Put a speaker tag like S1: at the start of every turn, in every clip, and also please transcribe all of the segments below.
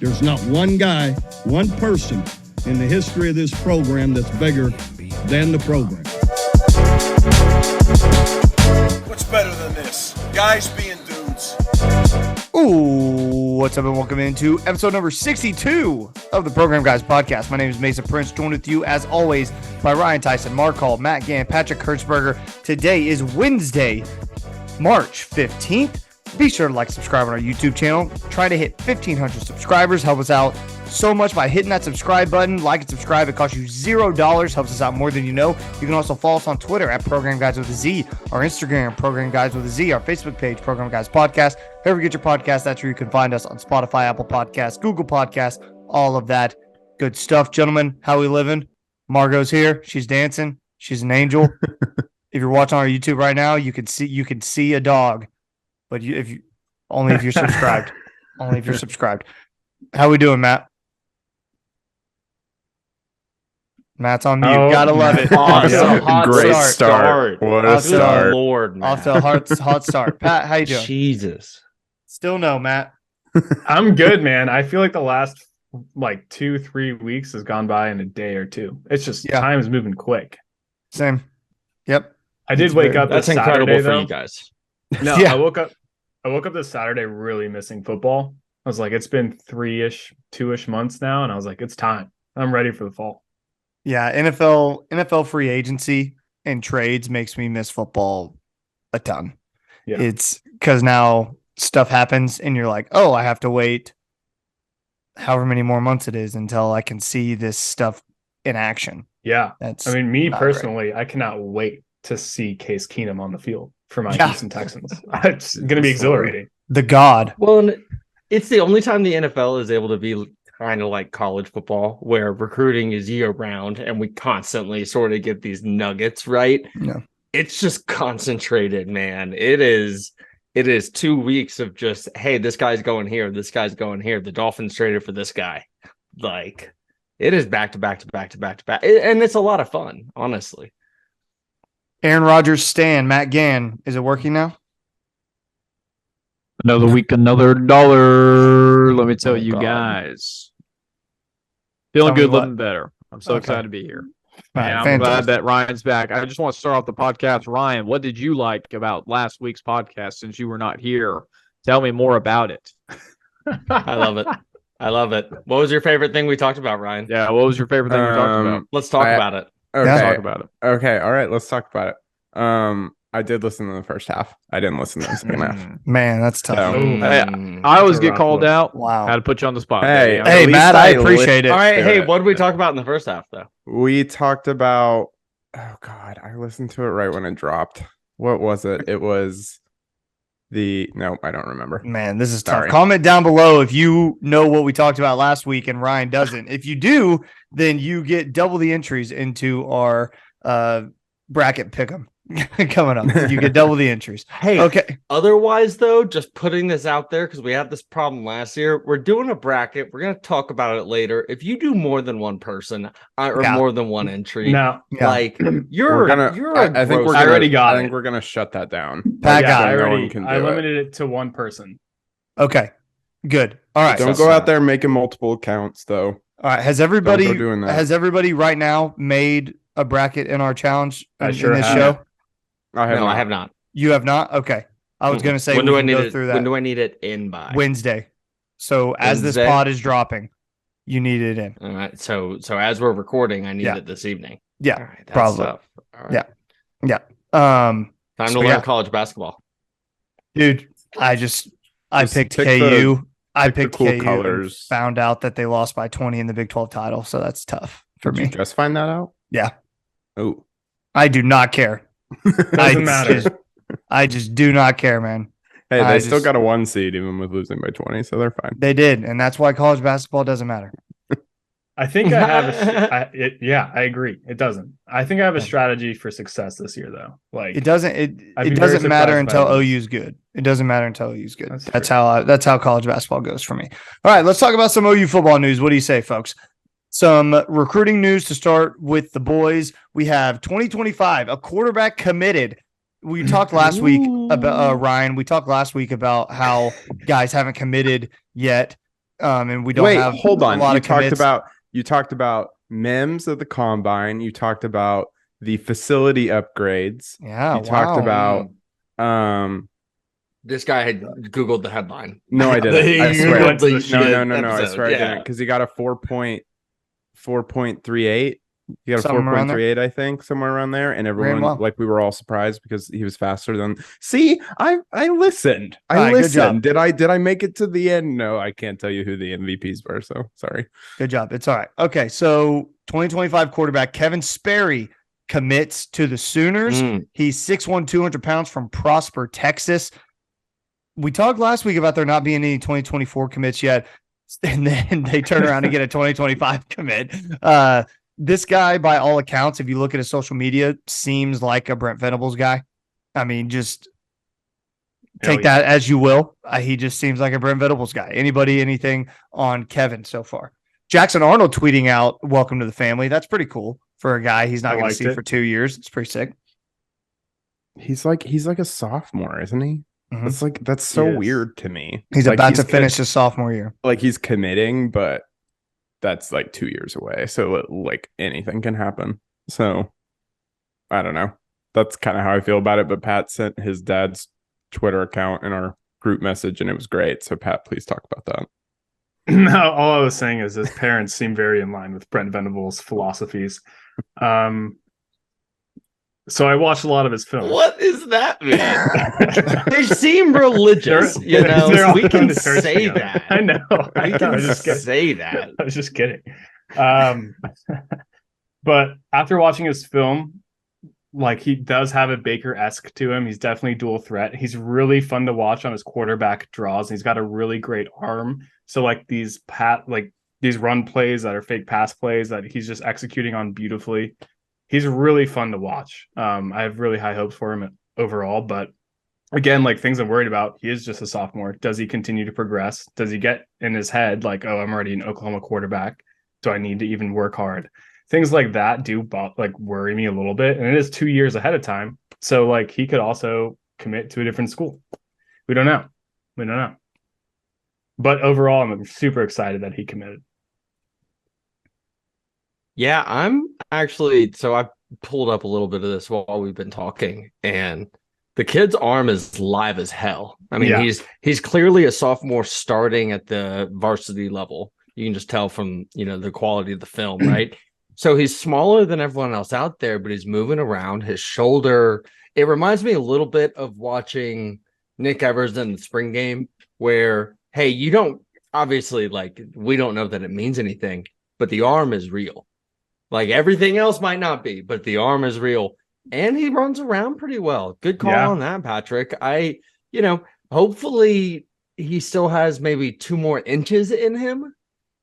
S1: There's not one guy, one person in the history of this program that's bigger than the program.
S2: What's better than this? Guys being dudes.
S3: Ooh, what's up and welcome into episode number 62 of the Program Guys podcast. My name is Mason Prince, joined with you as always by Ryan Tyson, Mark Hall, Matt Gann, Patrick Kurtzberger. Today is Wednesday, March 15th. Be sure to like, subscribe on our YouTube channel. Try to hit 1,500 subscribers. Help us out so much by hitting that subscribe button. Like and subscribe. It costs you $0. Helps us out more than you know. You can also follow us on Twitter at Program Guys with a Z, our Instagram, Program Guys with a Z, our Facebook page, Program Guys Podcast. Wherever you get your podcast, that's where you can find us on Spotify, Apple Podcasts, Google Podcasts, all of that good stuff. Gentlemen, how we living? Margot's here. She's dancing. She's an angel. If you're watching on our YouTube right now, you can see a dog. But if you're subscribed. Only if you're subscribed. How we doing, Matt? Matt's on mute. Gotta love it.
S4: Awesome. Great start. What a start.
S3: Lord, man. Off to a hot start. Pat, how you doing?
S4: Jesus.
S3: Still no, Matt.
S5: I'm good, man. I feel like the last 2-3 weeks has gone by in a day or two. It's just time is moving quick.
S3: Same. Yep.
S5: I did wake up.
S4: That's
S5: this
S4: incredible
S5: Saturday,
S4: for
S5: though.
S4: you guys.
S5: No,
S3: Yeah.
S5: I woke up this Saturday really missing football. I was like, it's been 2-ish months now, and I was like, it's time. I'm ready for the fall.
S3: Yeah, NFL free agency and trades makes me miss football a ton.
S5: Yeah.
S3: It's because now stuff happens and you're like, oh, I have to wait however many more months it is until I can see this stuff in action.
S5: Yeah.
S3: That's
S5: me
S3: not
S5: personally, I cannot wait to see Case Keenum on the field for my
S3: Yeah.
S5: Houston Texans. It's going to be exhilarating.
S3: the god.
S4: Well, and it's the only time the NFL is able to be kind of like college football, where recruiting is year round and we constantly sort of get these nuggets, right?
S3: Yeah.
S4: It's just concentrated, man. It is 2 weeks of just, hey, this guy's going here, this guy's going here. The Dolphins traded for this guy. Like, it is back to back to back to back to back. And it's a lot of fun, honestly.
S3: Aaron Rodgers stan, Matt Gann. Is it working now?
S6: Another week, another dollar. Let me tell you
S3: God.
S6: guys. Feeling
S3: Tell me
S6: good,
S3: what.
S6: living better. I'm so excited to be here.
S3: Right,
S6: And I'm
S3: fantastic.
S6: glad that Ryan's back. I just want to start off the podcast. Ryan, what did you like about last week's podcast since you were not here? Tell me more about it.
S4: I love it. I love it. What was your favorite thing we talked about, Ryan?
S6: Yeah, what was your favorite thing we talked about?
S4: Let's talk about it.
S3: Okay.
S6: Let's talk about it.
S7: Okay, all right, let's talk about it. I did listen to the first half. I didn't listen to the second half.
S3: Man, that's tough.
S7: So,
S6: Hey, I always get called out.
S3: Wow.
S6: Had to put you on the spot.
S7: Hey,
S6: baby.
S7: at
S3: Hey,
S7: least
S3: Matt, I
S7: I
S3: appreciate it.
S4: All right.
S7: do
S4: Hey,
S7: it.
S4: what did we talk about in the first half, though?
S7: we talked about, oh God, I listened to it right when it dropped. What was it? It was no, I don't remember.
S3: Man, this is tough.
S7: Sorry.
S3: Comment down below if you know what we talked about last week and Ryan doesn't. If you do, then you get double the entries into our bracket pick'em coming up. You get double the entries.
S4: Hey,
S3: Okay.
S4: otherwise, though, just putting this out there because we had this problem last year. We're doing a bracket. We're going to talk about it later. If you do more than one person or
S3: Yeah.
S4: more than one entry,
S5: No.
S3: Yeah.
S4: like
S7: We're
S4: you're
S7: gonna.
S4: you're
S7: I think
S4: gross-
S7: we're.
S5: I
S7: Gonna,
S5: already got
S7: I think
S5: it.
S7: we're gonna shut that down.
S3: Pat
S5: Yeah,
S3: got
S5: I
S3: it.
S7: No one can do it.
S5: limited it to one person.
S3: Okay. Good. All right.
S7: Don't go out there making multiple accounts, though.
S3: All right. Has
S7: Don't
S3: everybody
S7: go doing that.
S3: right now made a bracket in our challenge
S5: I
S3: in
S5: sure
S3: this
S5: have.
S3: show?
S7: I have
S4: No,
S7: not.
S4: I have not.
S3: You have not? Okay. I was going to say
S4: when
S3: we
S4: do I
S3: can
S4: need
S3: go
S4: it?
S3: through that
S4: When do I need it in by?
S3: Wednesday. So as this
S4: Wednesday?
S3: pod is dropping, you need it in.
S4: All right. So as we're recording, I need
S3: Yeah.
S4: it this evening.
S3: Yeah,
S4: All right, that's
S3: probably.
S4: tough. All right.
S3: Yeah. Yeah.
S4: Time
S3: So,
S4: to learn
S3: yeah.
S4: college basketball.
S3: Dude, I
S7: Just
S3: picked
S7: pick
S3: KU. I
S7: pick the
S3: picked
S7: cool
S3: KU.
S7: colors.
S3: Found out that they lost by 20 in the Big 12 title, so that's tough for
S7: Did
S3: me.
S7: you just find that out?
S3: Yeah.
S7: Oh.
S3: I do not care.
S5: Doesn't matter.
S3: I just do not care, man.
S7: Hey,
S3: I
S7: they still
S3: just-
S7: got a 1 seed even with losing by 20, so they're fine.
S3: They did, and that's why college basketball doesn't matter.
S5: I think I have I agree. It doesn't. I think I have a strategy for success this year, though. Like
S3: It doesn't.
S5: I'd
S3: It
S5: be very
S3: doesn't matter
S5: surprised
S3: until
S5: by this.
S3: OU's good. It doesn't matter until OU's good.
S5: That's
S3: That's
S5: true.
S3: how college basketball goes for me. All right, let's talk about some OU football news. What do you say, folks? Some recruiting news to start with the boys. We have 2025, a quarterback committed. We talked last week about Ryan. We talked last week about how guys haven't committed yet. And we don't
S7: Wait,
S3: have
S7: hold on.
S3: a lot
S7: You talked about Mims at the combine. You talked about the facility upgrades.
S3: Yeah,
S7: You talked
S3: wow.
S7: about
S4: This guy had Googled the headline.
S7: no, I didn't.
S4: He
S7: I swear.
S4: Googled the
S7: No,
S4: shit
S7: no. I
S4: episode.
S7: swear I
S4: Yeah.
S7: didn't because he got a 4.38. You got a
S3: Something around there.
S7: 4.38, I think, somewhere around there. And everyone,
S3: well.
S7: like, we were all surprised because he was faster than. See, I listened.
S3: All right, good job.
S7: Did I make it to the end? No, I can't tell you who the MVPs were. So sorry.
S3: Good job. It's all right. Okay, so 2025 quarterback Kevin Sperry commits to the Sooners. He's 6'1", 200 pounds from Prosper, Texas. We talked last week about there not being any 2024 commits yet, and then they turn around and get a 2025 commit. This guy, by all accounts, if you look at his social media, seems like a Brent Venables guy. I mean, just take that as you will. He just seems like a Brent Venables guy. Anything on Kevin so far? Jackson Arnold tweeting out, "Welcome to the family." That's pretty cool for a guy he's not going to see for 2 years. It's pretty sick.
S7: He's like a sophomore, isn't he?
S3: Mhm.
S7: That's so weird to me.
S3: He's about to finish his sophomore year.
S7: Like he's committing, but that's like 2 years away. So like anything can happen. So I don't know. That's kind of how I feel about it. But Pat sent his dad's Twitter account in our group message, and it was great. So Pat, please talk about that.
S5: No, all I was saying is his parents seem very in line with Brent Venables' philosophies. So I watched a lot of his films.
S4: What is that mean? They seem religious,
S5: They're all
S4: we can
S5: going to church
S4: say
S5: together.
S4: that.
S5: I know.
S4: We can say that.
S5: I was just kidding. But after watching his film, like he does have a Baker-esque to him. He's definitely dual threat. He's really fun to watch on his quarterback draws. And he's got a really great arm. So like these run plays that are fake pass plays that he's just executing on beautifully. He's really fun to watch. I have really high hopes for him overall, but again, like things I'm worried about, he is just a sophomore. Does he continue to progress? Does he get in his head like, oh, I'm already an Oklahoma quarterback. Do I need to even work hard? Things like that do like worry me a little bit. And it is 2 years ahead of time. So like he could also commit to a different school. We don't know. But overall, I'm super excited that he committed.
S4: Yeah, I'm actually, so I pulled up a little bit of this while we've been talking, and the kid's arm is live as hell. I mean, he's clearly a sophomore starting at the varsity level. You can just tell from, the quality of the film, right? So he's smaller than everyone else out there, but he's moving around. His shoulder, it reminds me a little bit of watching Nick Evers in the spring game where, hey, you don't, obviously, like, we don't know that it means anything, but the arm is real. Like everything else might not be, but the arm is real. And he runs around pretty well. Good call on that, Patrick. Hopefully he still has maybe 2 more inches in him.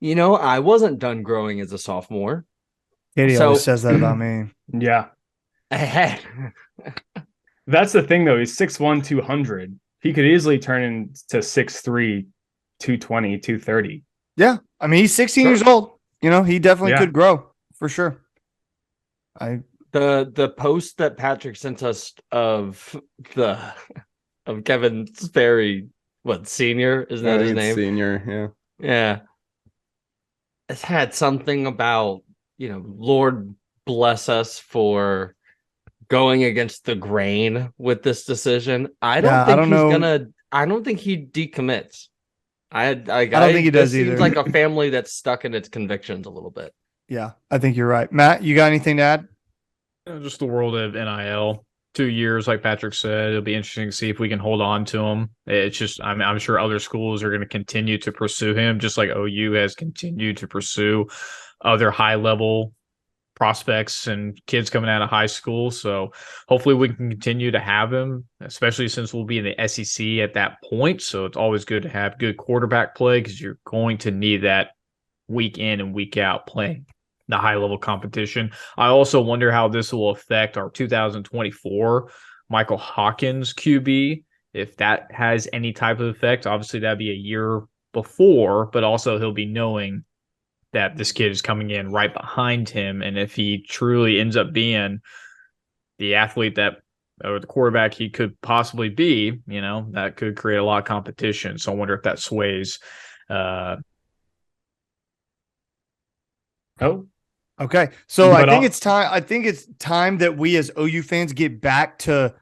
S4: I wasn't done growing as a sophomore.
S3: Katie always says that about me.
S5: Yeah. That's the thing, though. He's 6'1", 200. He could easily turn into 6'3", 220, 230.
S3: Yeah. I mean, he's 16 years old. He definitely could grow. For sure.
S4: The post that Patrick sent us of Kevin Sperry, senior? Isn't that his name?
S7: Senior,
S4: yeah. It's had something about, Lord bless us for going against the grain with this decision. I don't think he decommits. I don't think he does either. Seems like a family that's stuck in its convictions a little bit.
S3: Yeah, I think you're right. Matt, you got anything to add?
S6: Just the world of NIL. 2 years, like Patrick said, it'll be interesting to see if we can hold on to him. It's just, I'm sure other schools are going to continue to pursue him, just like OU has continued to pursue other high-level prospects and kids coming out of high school. So hopefully we can continue to have him, especially since we'll be in the SEC at that point. So it's always good to have good quarterback play because you're going to need that week in and week out playing the high level competition. I also wonder how this will affect our 2024 Michael Hawkins QB, if that has any type of effect. Obviously that'd be a year before, but also he'll be knowing that this kid is coming in right behind him. And if he truly ends up being the athlete or the quarterback he could possibly be, that could create a lot of competition. So I wonder if that sways
S5: Oh,
S3: Okay. So I
S5: But
S3: think
S5: I'll-
S3: it's time. I think it's time that we as OU fans get back to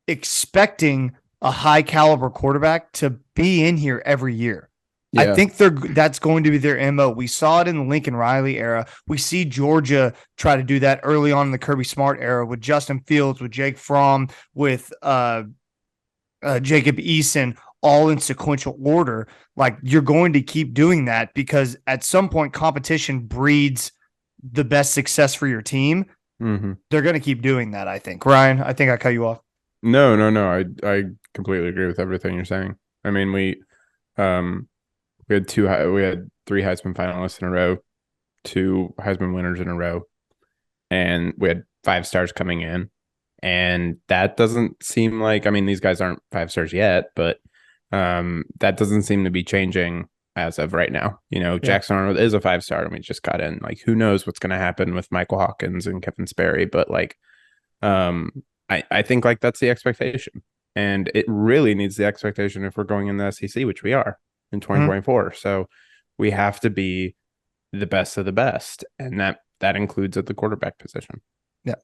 S3: expecting a high caliber quarterback to be in here every year. I
S7: Yeah.
S3: think that's going to be their MO. We saw it in the Lincoln Riley era. We see Georgia try to do that early on in the Kirby Smart era with Justin Fields, with Jake Fromm, with Jacob Eason, all in sequential order. Like, you're going to keep doing that because at some point competition breeds the best success for your team.
S7: Mm-hmm.
S3: They're going to keep doing that, I think. Ryan, I think I cut you off.
S7: No. I completely agree with everything you're saying. I mean, we had three Heisman finalists in a row, 2 Heisman winners in a row, and we had 5 stars coming in. And that doesn't seem like, I mean, these guys aren't 5 stars yet, but that doesn't seem to be changing as of right now. Jackson Arnold is a 5-star and we just got in. Like, who knows what's going to happen with Michael Hawkins and Kevin Sperry, but like, I think like that's the expectation, and it really needs the expectation if we're going in the SEC, which we are in 2024. So we have to be the best of the best, and that includes at the quarterback position.
S3: Yeah.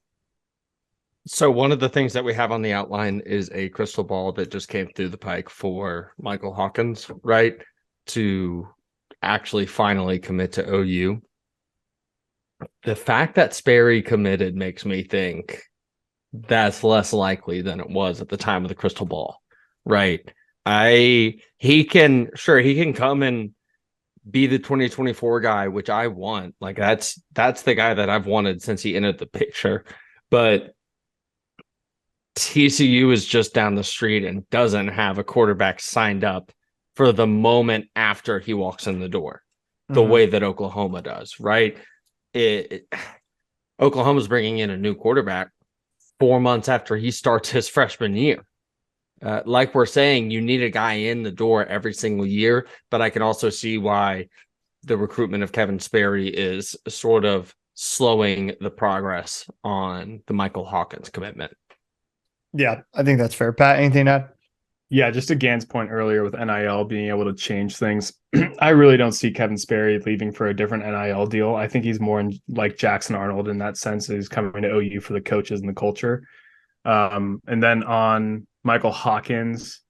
S4: So one of the things that we have on the outline is a crystal ball that just came through the pike for Michael Hawkins, right? To actually finally commit to OU. The fact that Sperry committed makes me think that's less likely than it was at the time of the crystal ball, right? He can come and be the 2024 guy, which I want. Like, that's the guy that I've wanted since he entered the picture. But TCU is just down the street and doesn't have a quarterback signed up for the moment after he walks in the door, the way that Oklahoma does, right? Oklahoma's bringing in a new quarterback 4 months after he starts his freshman year. Like we're saying, you need a guy in the door every single year, but I can also see why the recruitment of Kevin Sperry is sort of slowing the progress on the Michael Hawkins commitment.
S3: Yeah, I think that's fair. Pat, anything to add?
S5: Yeah, just to Gan's point earlier with NIL being able to change things, I really don't see Kevin Sperry leaving for a different NIL deal. I think he's more like Jackson Arnold in that sense. He's coming to OU for the coaches and the culture. And then on Michael Hawkins,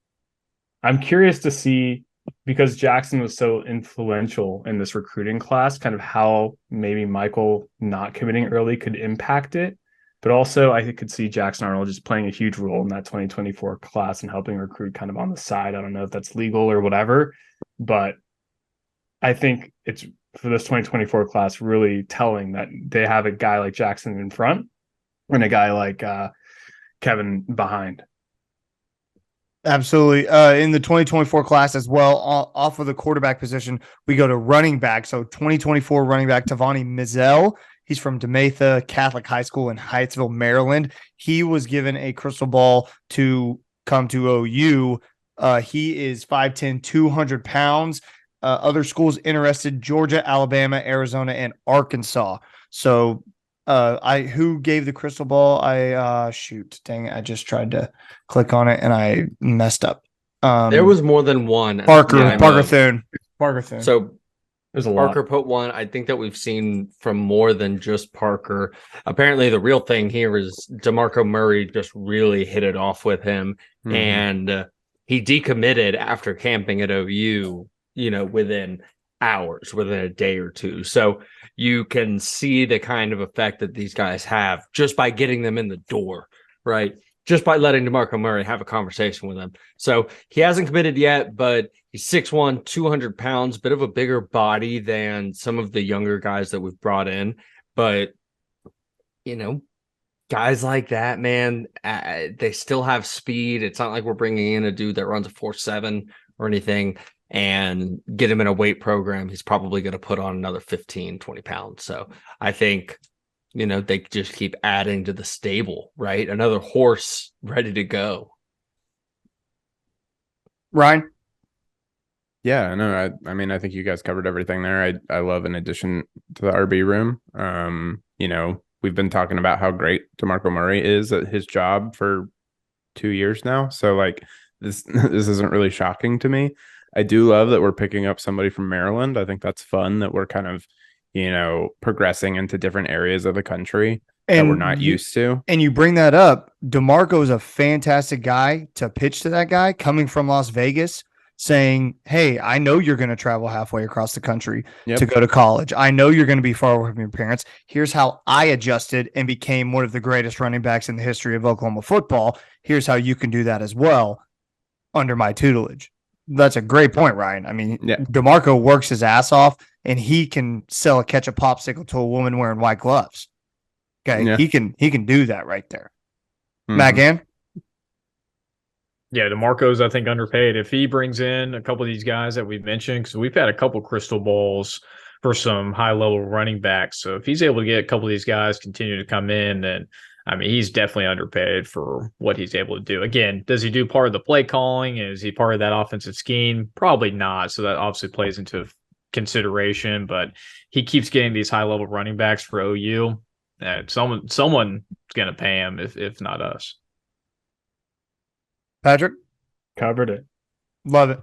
S5: I'm curious to see, because Jackson was so influential in this recruiting class, kind of how maybe Michael not committing early could impact it. But also, I could see Jackson Arnold just playing a huge role in that 2024 class and helping recruit kind of on the side. I don't know if that's legal or whatever, but I think it's for this 2024 class really telling that they have a guy like Jackson in front and a guy like Kevin behind.
S3: Absolutely. In the 2024 class as well, off of the quarterback position, we go to running back. So 2024 running back Vonnie Mizell. He's from DeMatha Catholic High School in Hyattsville, Maryland. He was given a crystal ball to come to OU. He is 5'10", 200 pounds. Other schools interested: Georgia, Alabama, Arizona, and Arkansas. So who gave the crystal ball? Shoot, dang it. I just tried to click on it and I messed up.
S4: There was more than one.
S3: Parker Thune.
S4: So
S5: there's a
S4: Parker
S5: lot.
S4: put one. I think that we've seen from more than just Parker. Apparently, the real thing here is DeMarco Murray just really hit it off with him, and he decommitted after camping at OU. Within hours, within a day or two. So you can see the kind of effect that these guys have just by getting them in the door, right? Just by letting DeMarco Murray have a conversation with them. So he hasn't committed yet, but he's 6'1", 200 pounds, bit of a bigger body than some of the younger guys that we've brought in. But, guys like that, man, they still have speed. It's not like we're bringing in a dude that runs a 4.7 or anything and get him in a weight program. He's probably going to put on another 15, 20 pounds. So I think, they just keep adding to the stable, right? Another horse ready to go.
S3: Ryan?
S7: Yeah, no, I mean, I think you guys covered everything there. I love an addition to the RB room. We've been talking about how great DeMarco Murray is at his job for 2 years now. So like this isn't really shocking to me. I do love that we're picking up somebody from Maryland. I think that's fun that we're kind of, progressing into different areas of the country that we're not used to.
S3: And you bring that up. DeMarco is a fantastic guy to pitch to that guy coming from Las Vegas, saying, hey, I know you're going to travel halfway across the country to go to college. I know you're going to be far away from your parents. Here's how I adjusted and became one of the greatest running backs in the history of Oklahoma football. Here's how you can do that as well under my tutelage. That's a great point, Ryan. I mean, DeMarco works his ass off, and he can sell a ketchup popsicle to a woman wearing white gloves. Okay, he can do that right there. Matt Gann?
S6: Yeah, DeMarco's, I think, underpaid. If he brings in a couple of these guys that we've mentioned, because we've had a couple crystal balls for some high-level running backs. So if he's able to get a couple of these guys continue to come in, then, I mean, he's definitely underpaid for what he's able to do. Again, does he do part of the play calling? Is he part of that offensive scheme? Probably not. So that obviously plays into consideration, but he keeps getting these high-level running backs for OU. Someone's going to pay him if not us.
S3: Patrick?
S5: Covered it.
S3: Love it.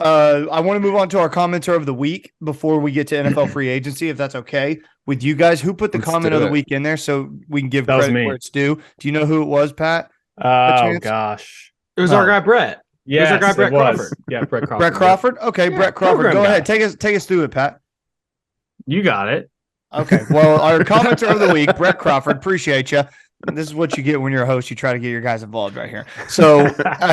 S3: I want to move on to our commenter of the week before we get to NFL free agency, if that's okay with you guys. Who put the comment of the week in there so we can give credit where it's due? Do you know who it was, Pat?
S5: Oh, gosh.
S4: It was our guy, Brett.
S5: Yeah,
S4: it was our guy, Brett Crawford.
S5: Yeah, Brett Crawford.
S3: Brett Crawford? Okay, yeah, Brett Crawford. Go ahead. Take us through it, Pat.
S5: You got it.
S3: Okay. Well, our commenter of the week, Brett Crawford. Appreciate you. This is what you get when you're a host. You try to get your guys involved right here. So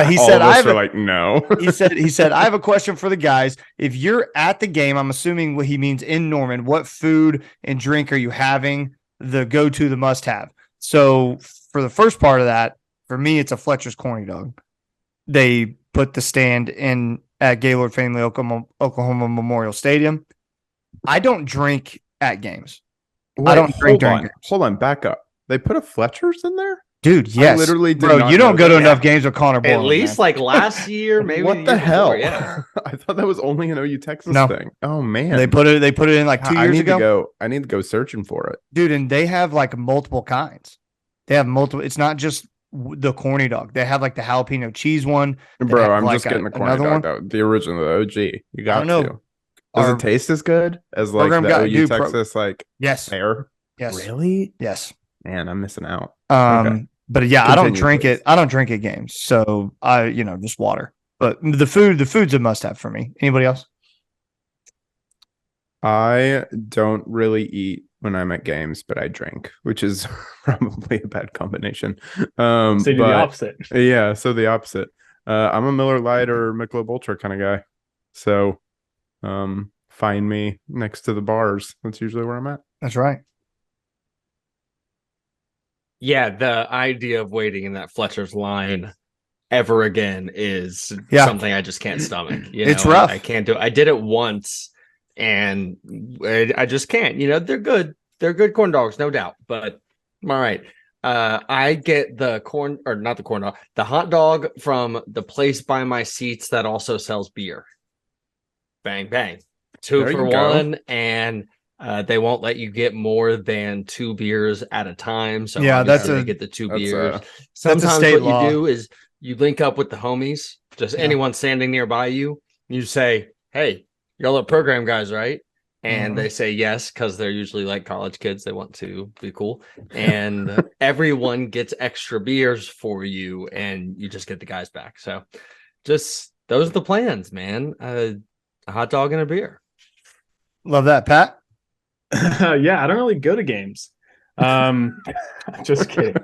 S3: he said,
S7: no.
S3: he said, I have a question for the guys. If you're at the game, I'm assuming what he means in Norman, what food and drink are you having? The go-to, the must-have. So for the first part of that, for me, it's a Fletcher's Corny Dog. They put the stand in at Gaylord Family Oklahoma Memorial Stadium. I don't drink at games. I don't drink during games.
S7: Hold on, back up. They put a Fletcher's in there?
S3: Dude, yes.
S7: I literally did
S3: Bro,
S7: not
S3: you don't go to
S7: that.
S3: enough games with Connor Boylan.
S4: At least like last year, maybe.
S7: What the hell?
S4: Before, yeah.
S7: I thought that was only an OU Texas thing. Oh man.
S3: They put it in like 2 years ago.
S7: I need to go searching for it.
S3: Dude, and they have like multiple kinds. They have multiple. It's not just the corny dog. They have like the jalapeno cheese one.
S7: Bro, I'm just getting the corny dog though. The original, the OG. You got to. Does it taste as good as like the OU Texas air?
S3: Yes.
S7: Really?
S3: Yes.
S7: Man, I'm missing out.
S3: Okay. But yeah, I don't drink it. I don't drink at games. So just water. But the food's a must have for me. Anybody else?
S7: I don't really eat when I'm at games, but I drink, which is probably a bad combination.
S5: So you do the opposite.
S7: Yeah, so the opposite. I'm a Miller Lite or Michelob Ultra kind of guy. So find me next to the bars. That's usually where I'm at.
S3: That's right.
S4: Yeah, the idea of waiting in that Fletcher's line ever again is something I just can't stomach.
S3: It's rough.
S4: I can't do it. I did it once, and I just can't. They're good. They're good corn dogs, no doubt. But all right, I get the the hot dog from the place by my seats that also sells beer. Bang bang, 2 for $1, and they won't let you get more than 2 beers at a time. So they get the 2 beers. Sometimes what you do is you link up with the homies, just anyone standing nearby you. You say, "Hey, y'all are program guys, right?" And they say yes, because they're usually like college kids. They want to be cool. And everyone gets extra beers for you, and you just get the guys back. So just those are the plans, man. A hot dog and a beer.
S3: Love that, Pat.
S5: Yeah, I don't really go to games. Just kidding,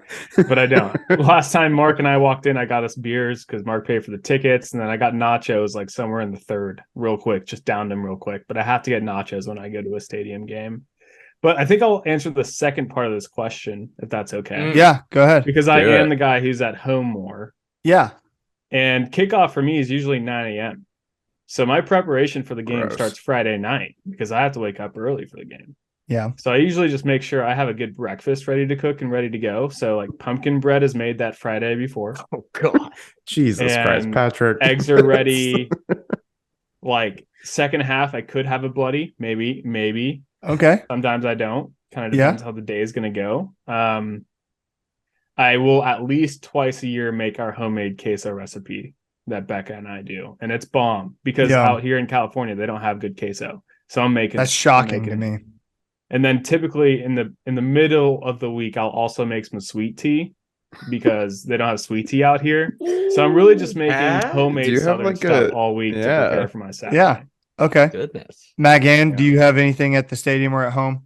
S5: but I don't. Last time Mark and I walked in, I got us beers because Mark paid for the tickets, and then I got nachos like somewhere in the third, real quick, just downed them real quick. But I have to get nachos when I go to a stadium game. But I think I'll answer the second part of this question, if that's okay.
S3: Yeah, go ahead.
S5: Because I am the guy who's at home more.
S3: Yeah.
S5: And kickoff for me is usually 9 a.m. So my preparation for the game starts Friday night because I have to wake up early for the game.
S3: Yeah.
S5: So I usually just make sure I have a good breakfast ready to cook and ready to go. So like pumpkin bread is made that Friday before.
S4: Oh God.
S7: Jesus Christ, Patrick.
S5: Eggs are ready. Like second half, I could have a bloody, maybe.
S3: Okay.
S5: Sometimes I don't. Kind of depends how the day is going to go. I will at least twice a year make our homemade queso recipe that Becca and I do. And it's bomb because out here in California, they don't have good queso. So I'm making
S3: That's shocking to me.
S5: And then typically in the middle of the week, I'll also make some sweet tea because they don't have sweet tea out here. So I'm really just making
S7: Do
S5: homemade
S7: you have
S5: Southern
S7: like
S5: stuff
S7: a-
S5: all week to
S7: yeah.
S5: prepare for my Saturday.
S3: Yeah. Okay.
S4: Goodness.
S3: Magan, do you have anything at the stadium or at home?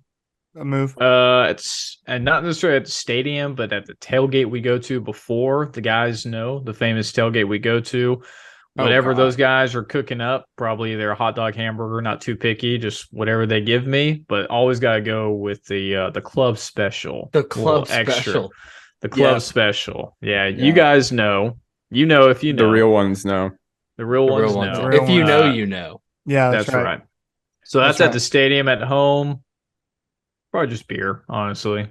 S3: A move?
S6: It's and not necessarily at the stadium, but at the tailgate we go to before the guys know the famous tailgate we go to. Whatever those guys are cooking up, probably their hot dog, hamburger, not too picky, just whatever they give me. But always got to go with the club special,
S4: The club
S6: extra.
S4: special.
S6: The club
S4: Yeah.
S6: special. Yeah,
S7: Yeah.
S6: you guys know. You know if you know.
S7: The real ones know.
S6: The real
S4: The
S6: ones
S4: real ones.
S6: know.
S3: Real
S4: If you
S3: ones.
S4: know, you know.
S3: Yeah,
S6: That's right. So that's
S3: That's
S6: at the stadium. At home, probably just beer, honestly.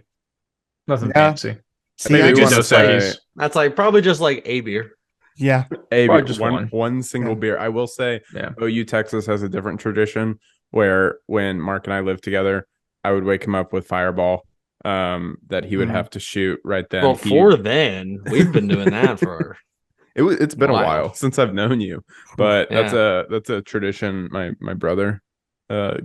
S6: Nothing
S3: Yeah.
S6: fancy.
S3: See,
S6: Maybe
S3: I
S7: do
S6: just
S3: just,
S7: wanna
S6: Dos
S7: say-
S6: Equis.
S4: That's like probably just like a beer.
S3: yeah.
S7: A
S6: Probably
S7: beer,
S6: just
S7: one single
S3: Yeah.
S7: beer. I will say,
S6: Yeah.
S7: OU Texas has a different tradition where when Mark and I lived together, I would wake him up with Fireball that he would
S3: Mhm.
S7: have to shoot right then.
S4: Well,
S7: He-
S4: before then, we've been doing that for
S7: it's been a
S4: Wow.
S7: while since I've known you, but
S4: Yeah.
S7: that's a tradition my brother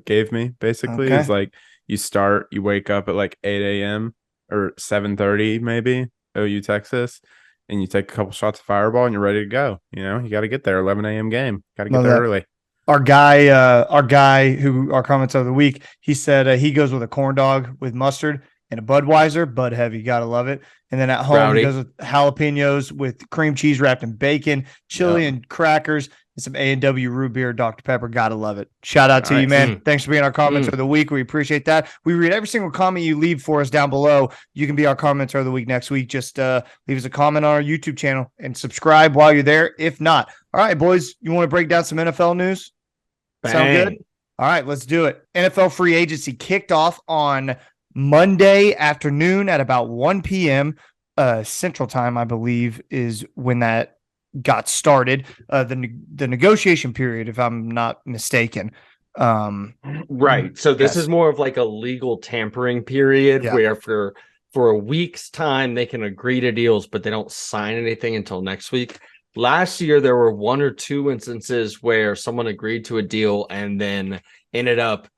S7: gave me. Basically,
S3: Okay.
S7: is like you wake up at like 8 a.m. or 7:30 maybe OU Texas, and you take a couple shots of Fireball and you're ready to go. You know, you got to get there 11 a.m. game. Got to get
S3: Love
S7: there
S3: that.
S7: early.
S3: Our guy who our comments of the week, he said he goes with a corn dog with mustard and a Budweiser, Bud heavy, gotta love it. And then at home
S4: Rowdy.
S3: he goes with jalapenos with cream cheese wrapped in bacon, chili
S7: Yeah.
S3: and crackers, and some A&W root beer, Dr. Pepper. Gotta love it. Shout out to
S6: All
S3: you,
S6: right.
S3: man. Thanks for being our comments of the week. We appreciate that. We read every single comment you leave for us down below. You can be our commenter of the week next week. Just leave us a comment on our YouTube channel and subscribe while you're there. If not, all right, boys, you want to break down some NFL news? Sound good?
S4: Bang.
S3: All right, let's do it. NFL free agency kicked off on Monday afternoon at about 1 p.m. Central Time, I believe, is when that got started. The negotiation period, if I'm not mistaken.
S4: Right. So this
S3: Yes.
S4: is more of like a legal tampering period
S3: Yeah.
S4: where for a week's time they can agree to deals, but they don't sign anything until next week. Last year there were one or two instances where someone agreed to a deal and then ended up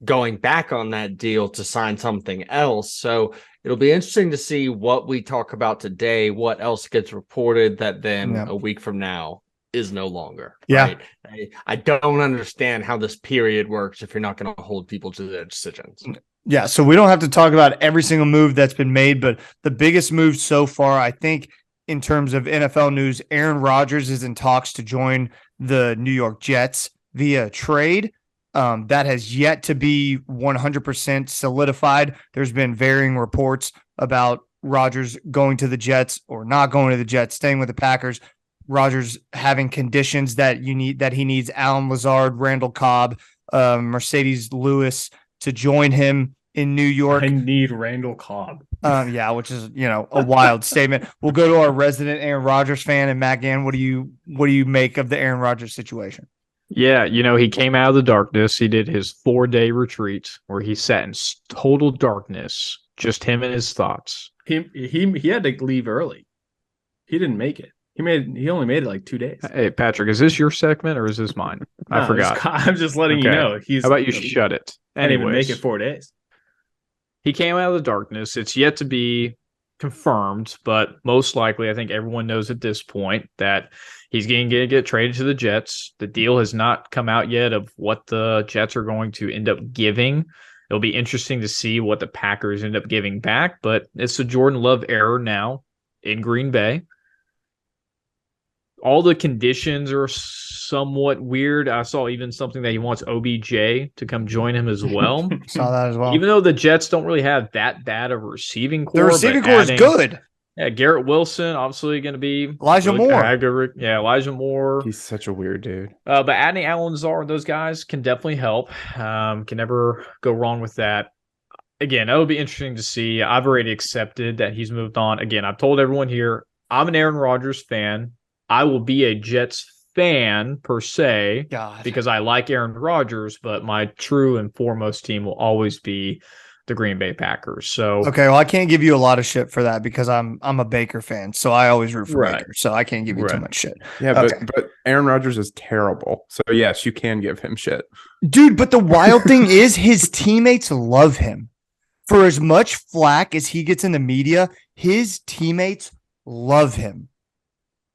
S4: going back on that deal to sign something else. So it'll be interesting to see what we talk about today, what else gets reported that then
S3: Yeah.
S4: a week from now is no longer.
S3: Yeah.
S4: Right? I don't understand how this period works if you're not going to hold people to their decisions.
S3: Yeah, so we don't have to talk about every single move that's been made, but the biggest move so far, I think, in terms of NFL news, Aaron Rodgers is in talks to join the New York Jets via trade. That has yet to be 100% solidified. There's been varying reports about Rodgers going to the Jets or not going to the Jets, staying with the Packers. Rodgers having conditions that he needs Alan Lazard, Randall Cobb, Mercedes Lewis to join him in New York.
S5: I need Randall Cobb.
S3: Yeah, which is a wild statement. We'll go to our resident Aaron Rodgers fan, and Matt Gann, what do you make of the Aaron Rodgers situation?
S6: Yeah, he came out of the darkness. He did his 4-day retreat where he sat in total darkness, just him and his thoughts.
S5: He had to leave early. He didn't make it. He only made it like 2 days.
S6: Hey, Patrick, is this your segment or is this mine? I
S5: No,
S6: forgot.
S5: I'm just letting you
S6: Okay.
S5: know.
S6: How about you shut it?
S5: I didn't even
S6: Anyways,
S5: make it 4 days.
S6: he came out of the darkness. It's yet to be confirmed, but most likely, I think everyone knows at this point that he's going to get traded to the Jets. The deal has not come out yet of what the Jets are going to end up giving. It'll be interesting to see what the Packers end up giving back, but it's the Jordan Love era now in Green Bay. All the conditions are somewhat weird. I saw even something that he wants OBJ to come join him as well.
S3: Saw that as well.
S6: Even though the Jets don't really have that bad of a receiving core.
S3: The receiving
S6: but
S3: core is
S6: adding-
S3: good.
S6: Yeah, Garrett Wilson, obviously going to be
S3: Elijah Moore.
S6: Elijah Moore.
S7: He's such a weird dude.
S6: But adding Alan Lazard, those guys can definitely help. Can never go wrong with that. Again, it'll be interesting to see. I've already accepted that he's moved on. Again, I've told everyone here, I'm an Aaron Rodgers fan. I will be a Jets fan per se
S3: God.
S6: because I like Aaron Rodgers, but my true and foremost team will always be the Green Bay Packers. So
S3: Okay, well, I can't give you a lot of shit for that because I'm a Baker fan, so I always root for
S6: Right.
S3: Baker. So I can't give you too much shit.
S7: Yeah,
S3: Okay.
S7: but Aaron Rodgers is terrible. So yes, you can give him shit.
S3: Dude, but the wild thing is his teammates love him. For as much flack as he gets in the media, his teammates love him.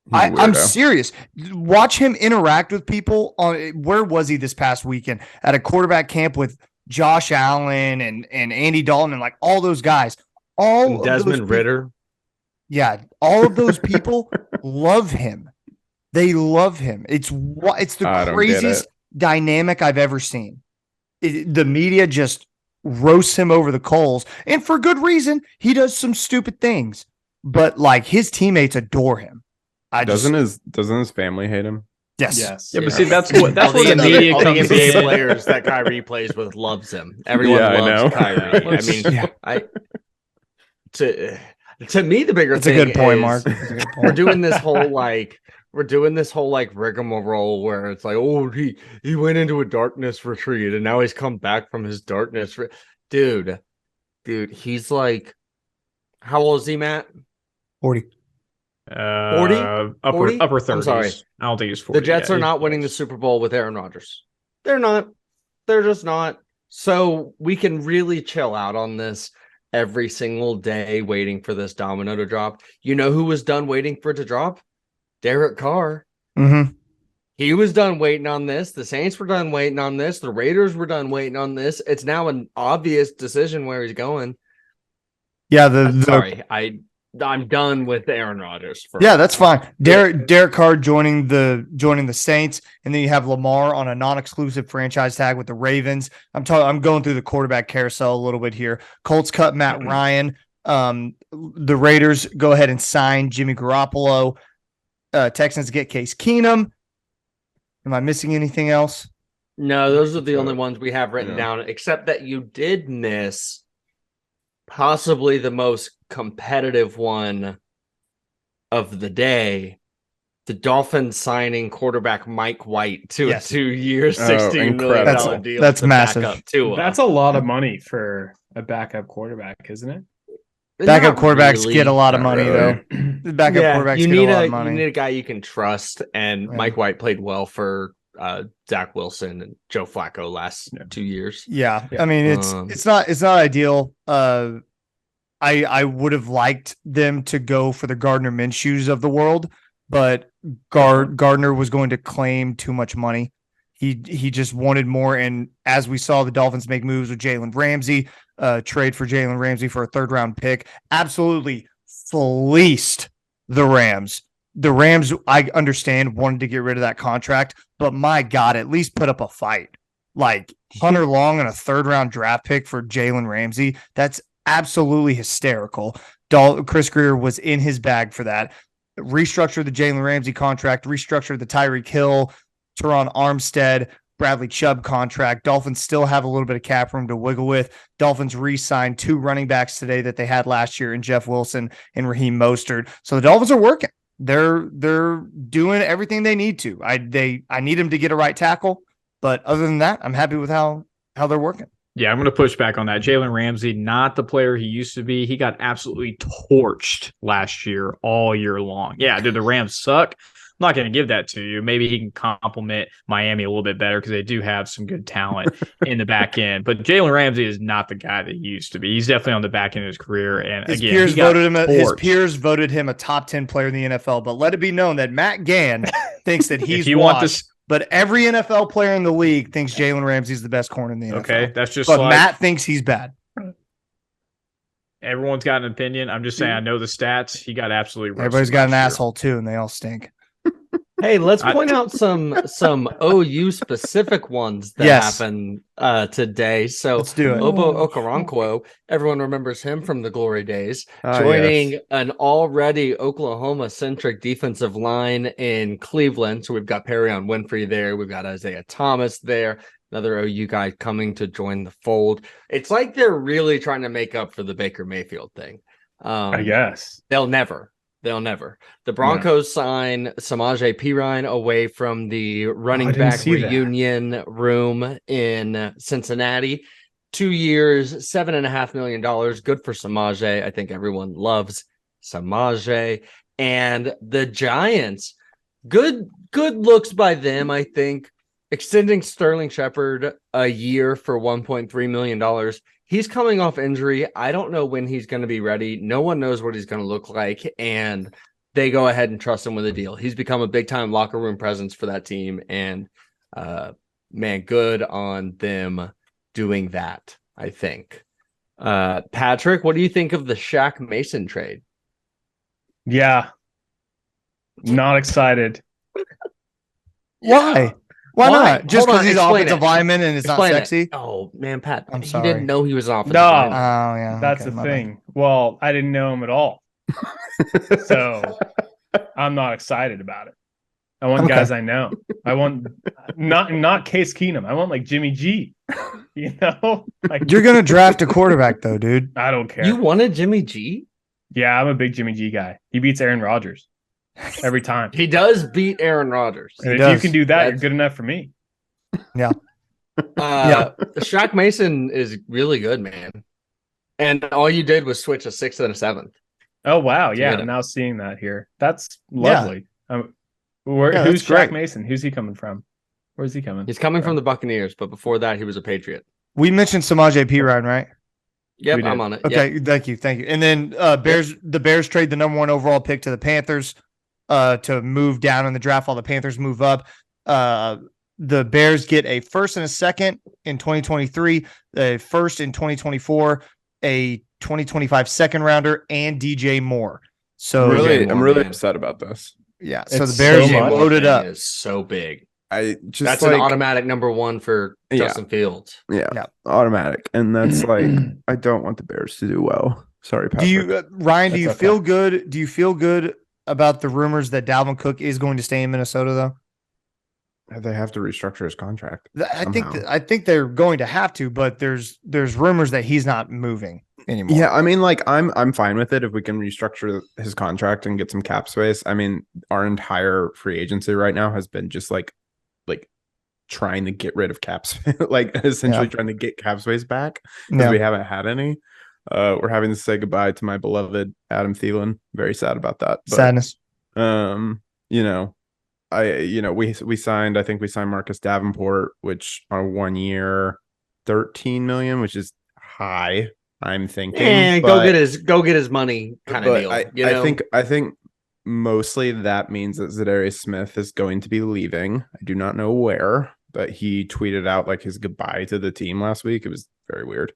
S7: He's a
S3: I'm
S7: weirdo.
S3: serious. Watch him interact with people on where was he this past weekend? At a quarterback camp with Josh Allen and Andy Dalton and like all those guys. All
S4: And
S3: of
S4: Desmond
S3: those
S4: Ritter.
S3: Yeah, all of those people love him. They love him. It's the
S7: I don't get
S3: craziest dynamic I've ever seen. The media just roasts him over the coals, and for good reason. He does some stupid things, but like his teammates adore him.
S7: Doesn't his family hate him?
S3: Yes.
S6: yeah, but see, that's what
S4: All
S6: the media
S4: all the
S6: comes
S4: NBA
S6: in.
S4: players that Kyrie plays with loves him. Everyone
S7: Yeah, I
S4: loves
S7: know.
S4: Kyrie. I mean,
S3: Yeah.
S4: to me the bigger
S3: That's a
S4: thing
S3: good point,
S4: is
S3: Mark. That's a good
S4: we're
S3: point.
S4: doing this whole rigmarole where it's like, oh, he went into a darkness retreat and now he's come back from his darkness. Dude, he's like, how old is he, Matt?
S3: 40.
S4: 40?
S6: Upper 30s.
S4: I'm sorry.
S6: I don't think he's 40.
S4: The Jets
S6: yet.
S4: are not winning the Super Bowl with Aaron Rodgers. They're not. They're just not. So we can really chill out on this every single day waiting for this domino to drop. You know who was done waiting for it to drop? Derek Carr.
S3: Mm-hmm.
S4: He was done waiting on this. The Saints were done waiting on this. The Raiders were done waiting on this. It's now an obvious decision where he's going.
S3: Yeah,
S4: Sorry, I'm done with Aaron Rodgers.
S3: Yeah, that's fine. Derek Carr joining the Saints, and then you have Lamar on a non-exclusive franchise tag with the Ravens. I'm going through the quarterback carousel a little bit here. Colts cut Matt Ryan. The Raiders go ahead and sign Jimmy Garoppolo. Texans get Case Keenum. Am I missing anything else?
S4: No, those are the only ones we have written down, except that you did miss possibly the most competitive one of the day. The Dolphins signing quarterback Mike White to
S3: Yes.
S4: a 2-year, $16 million
S7: incredible.
S4: deal.
S3: That's
S4: to
S3: massive.
S4: back up Tua.
S5: That's a lot of money for a backup quarterback, isn't it?
S3: Backup
S4: Not
S3: quarterbacks
S4: really.
S3: get a lot of
S7: Not
S3: money,
S7: really.
S3: though. The backup quarterbacks
S4: you
S3: get
S4: need
S3: a lot of
S4: you
S3: money.
S4: need a guy you can trust, and
S3: Yeah.
S4: Mike White played well for Zach Wilson and Joe Flacco last 2 years.
S3: Yeah, I mean
S4: Um,
S3: it's not ideal. I would have liked them to go for the Gardner Minshew's of the world, but Gardner was going to claim too much money. He just wanted more, and as we saw, the Dolphins make moves with Jalen Ramsey, trade for Jalen Ramsey for a 3rd-round pick, absolutely fleeced the Rams. The Rams, I understand, wanted to get rid of that contract, but my God, at least put up a fight. Like Hunter Long and a 3rd-round draft pick for Jalen Ramsey, that's absolutely hysterical. Chris Greer was in his bag for that. Restructured the Jalen Ramsey contract, restructured the Tyreek Hill, Teron Armstead, Bradley Chubb contract. Dolphins still have a little bit of cap room to wiggle with. Dolphins re-signed 2 running backs today that they had last year in Jeff Wilson and Raheem Mostert. So the Dolphins are working. They're doing everything they need to. I need them to get a right tackle, but other than that, I'm happy with how they're working.
S6: Yeah, I'm going to push back on that. Jalen Ramsey, not the player he used to be. He got absolutely torched last year, all year long. Yeah, did the Rams suck? I'm not going to give that to you. Maybe he can complement Miami a little bit better because they do have some good talent in the back end. But Jalen Ramsey is not the guy that he used to be. He's definitely on the back end of his career. And
S3: His
S6: again,
S3: peers
S6: he got
S3: his
S6: torched.
S3: peers voted him a top 10 player in the NFL. But let it be known that Matt Gann thinks that he's
S6: If you want
S3: washed,
S6: this,
S3: but every NFL player in the league thinks Jalen Ramsey's the best corner in the NFL.
S6: okay, that's just
S3: But
S6: like
S3: Matt thinks he's bad.
S6: everyone's got an opinion. I'm just saying, I know the stats. He got absolutely roasted
S3: Everybody's got an
S6: last year.
S3: asshole too, and they all stink.
S4: Hey, let's point out some OU specific ones that
S3: Yes.
S4: happened today. So
S3: Let's do it.
S4: Obo Okoronkwo, everyone remembers him from the glory days,
S7: Ah,
S4: joining
S7: yes.
S4: an already Oklahoma-centric defensive line in Cleveland. So we've got Perine Winfrey there. We've got Isaiah Thomas there. Another OU guy coming to join the fold. It's like they're really trying to make up for the Baker Mayfield thing.
S5: I guess.
S4: They'll never. The Broncos sign Samaje Perine away from the running
S5: I didn't
S4: back
S5: see that.
S4: reunion room in Cincinnati. 2 years, $7.5 million. Good for Samaje. I think everyone loves Samaje. And the Giants, good looks by them, I think. Extending Sterling Shepard a year for $1.3 million. He's coming off injury. I don't know when he's going to be ready. No one knows what he's going to look like. And they go ahead and trust him with a deal. He's become a big-time locker room presence for that team. And, man, good on them doing that, I think. Patrick, what do you think of the Shaq Mason trade?
S5: Yeah. Not excited.
S3: Why? Why not? Just because he's an
S4: Explain
S3: offensive
S4: it.
S3: lineman and it's not
S4: Explain
S3: sexy?
S4: it. Oh, man, Pat.
S3: I'm
S4: You
S3: sorry.
S4: didn't know he was an offensive
S5: No.
S4: lineman.
S3: Oh, yeah.
S5: That's
S3: okay,
S5: the
S3: my bad.
S5: thing. Well, I didn't know him at all. So I'm not excited about it. I want guys I know. I want not Case Keenum. I want like Jimmy G. You know? Like
S3: You're going to draft a quarterback, though, dude.
S5: I don't care.
S4: You wanted Jimmy G?
S5: Yeah, I'm a big Jimmy G guy. He beats Aaron Rodgers every time.
S4: He does beat Aaron Rodgers.
S5: And if
S3: does.
S5: you can do that, you're
S4: That's-
S5: good enough for me.
S4: Shaq Mason is really good, man. And all you did was switch a 6th and a 7th.
S5: Oh wow, yeah.
S4: get
S5: I'm
S4: him.
S5: now seeing that here. That's lovely.
S3: Yeah,
S5: Who's
S3: that's great.
S5: Shaq Mason? Who's he coming from? Where's he coming?
S4: He's coming from the Buccaneers, but before that, he was a Patriot.
S3: We mentioned Samaje Perine, right?
S4: Yep,
S5: We did.
S4: I'm on it.
S3: Okay,
S4: Yep.
S3: thank you. And then the Bears trade the number 1 overall pick to the Panthers to move down in the draft while the Panthers move up. The Bears get a 1st and a 2nd in 2023, a 1st in 2024, a 2025 second rounder, and DJ Moore. So
S7: I'm really
S4: man.
S7: upset about this.
S3: yeah, so
S5: It's
S3: the Bears
S5: so much.
S3: loaded up.
S4: Is so big.
S7: I just
S4: That's
S7: like,
S4: an automatic number 1 for
S7: Yeah.
S4: Justin Fields.
S7: yeah,
S3: Yeah.
S7: automatic, and that's like I don't want the Bears to do well. Sorry, Patrick.
S3: Do you, Ryan? Do
S5: That's
S3: you
S5: okay.
S3: feel good? Do you feel good about the rumors that Dalvin Cook is going to stay in Minnesota, though?
S7: They have to restructure his contract. Somehow.
S3: I think they're going to have to, but there's rumors that he's not moving anymore.
S7: Yeah, I mean, like I'm fine with it if we can restructure his contract and get some cap space. I mean, our entire free agency right now has been just like trying to get rid of cap space, like essentially trying to get cap space back because
S3: Yeah.
S7: we haven't had any. We're having to say goodbye to my beloved Adam Thielen. Very sad about that. But,
S3: Sadness.
S7: you know, we signed. I think we signed Marcus Davenport, which on 1 year, $13 million, which is high. I'm thinking.
S4: And
S7: but-
S4: go get his money kind of
S7: but
S4: deal.
S7: I,
S4: you know?
S7: I think mostly that means that Zadarius Smith is going to be leaving. I do not know where, but he tweeted out like his goodbye to the team last week. It was very weird.